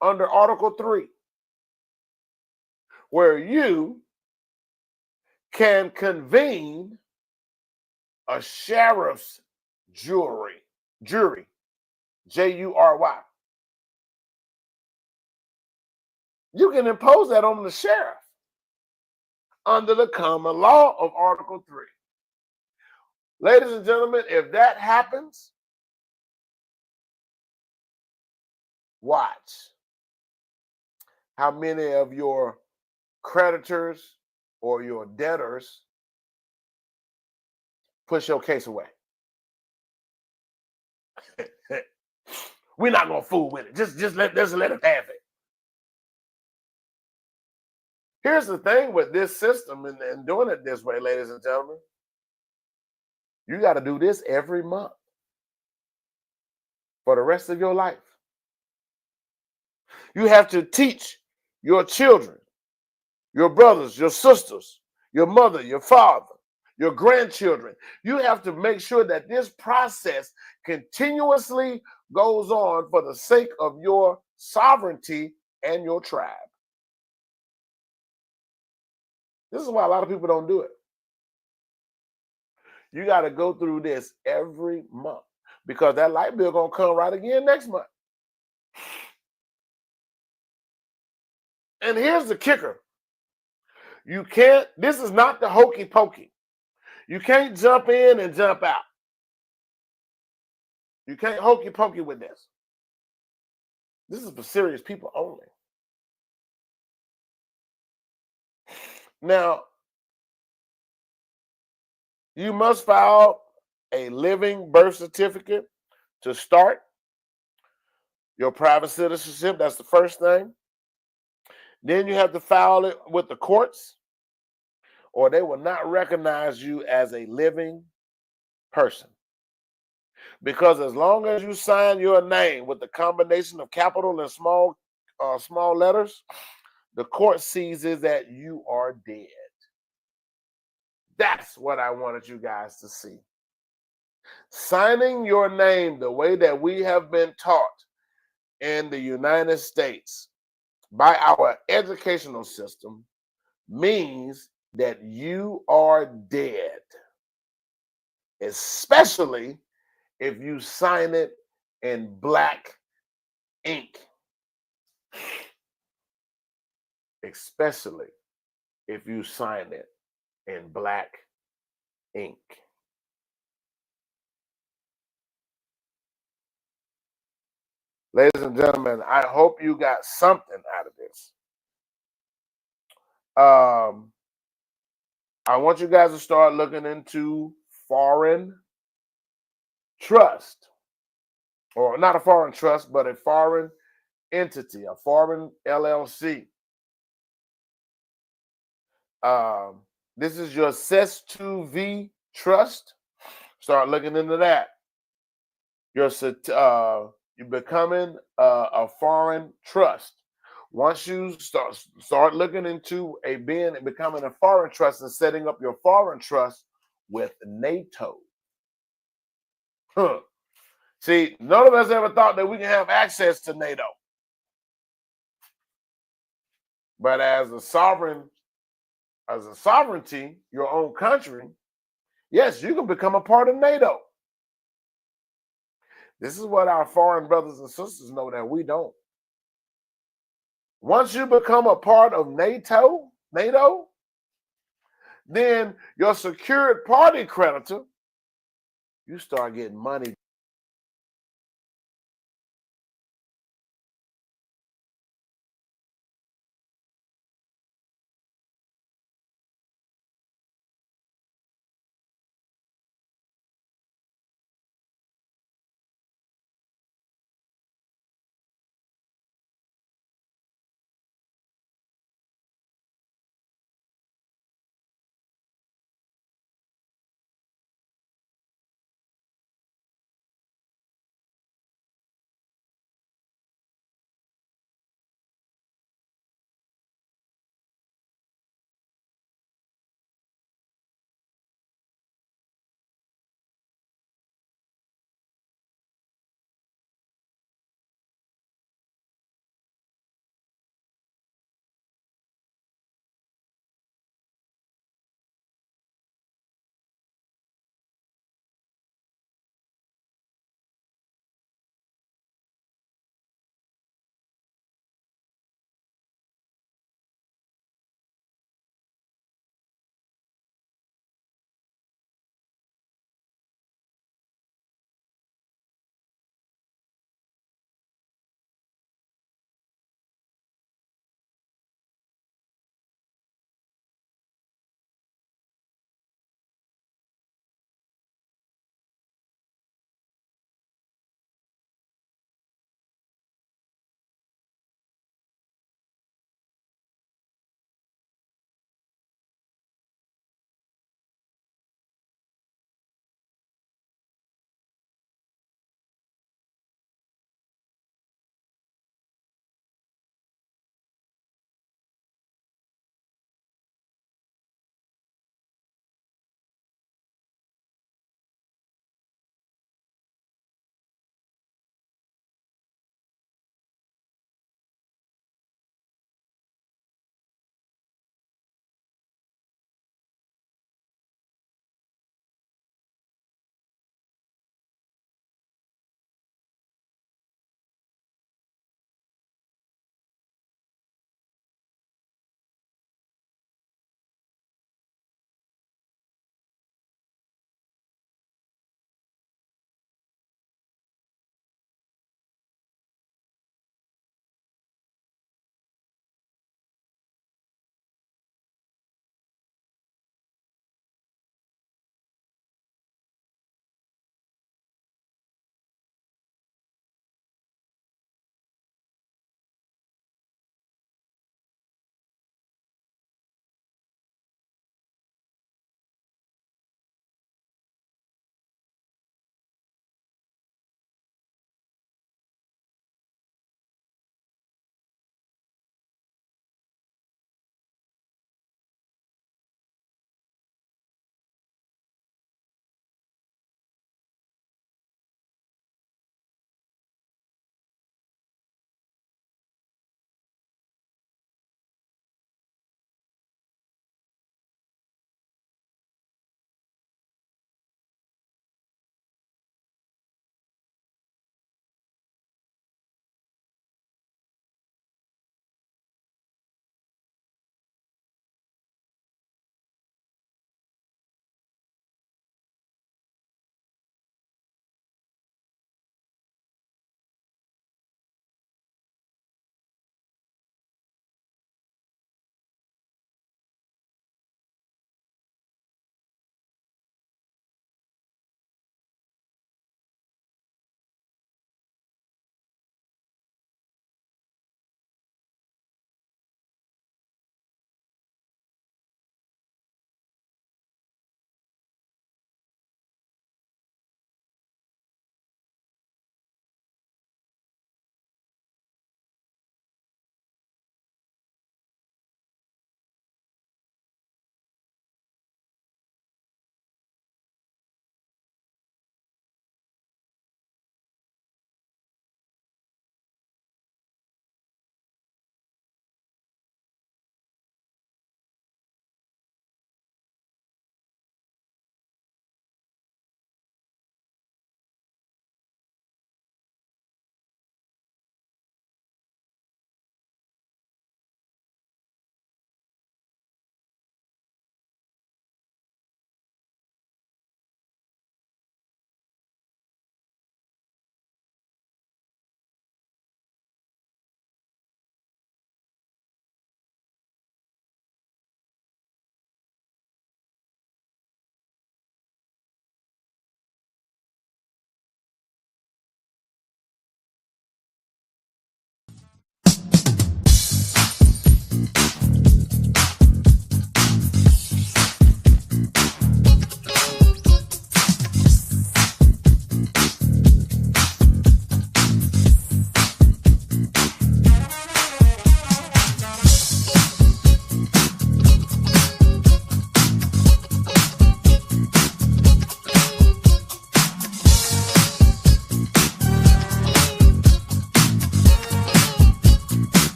under Article 3, where you can convene a sheriff's jury, Jury, You can impose that on the sheriff under the common law of Article 3. Ladies and gentlemen, if that happens, watch how many of your creditors or your debtors push your case away. We're not gonna fool with it. Just let us have it. Here's the thing with this system and doing it this way, ladies and gentlemen. You got to do this every month for the rest of your life. You have to teach your children, your brothers, your sisters, your mother, your father, your grandchildren. You have to make sure that this process continuously goes on for the sake of your sovereignty and your tribe. This is why a lot of people don't do it. You got to go through this every month because that light bill gonna come right again next month. And here's the kicker. You can't, this is not the hokey pokey. You can't jump in and jump out. You can't hokey pokey with this. This is for serious people only. Now, you must file a living birth certificate to start your private citizenship. That's the first thing. Then you have to file it with the courts, or they will not recognize you as a living person. Because as long as you sign your name with the combination of capital and small letters, the court sees is that you are dead. That's what I wanted you guys to see. Signing your name the way that we have been taught in the United States by our educational system means that you are dead, especially if you sign it in black ink. Especially if you sign it in black ink. Ladies and gentlemen, I hope you got something out of this. I want you guys to start looking into foreign trust, or not a foreign trust, but a foreign entity, a foreign LLC. This is your CES2V trust. Start looking into that. You're becoming a foreign trust. Once you start looking into becoming a foreign trust and setting up your foreign trust with NATO. See, none of us ever thought that we can have access to NATO. But as a sovereignty, your own country, yes, you can become a part of NATO. This is what our foreign brothers and sisters know that we don't. Once you become a part of NATO, then your secured party creditor, you start getting money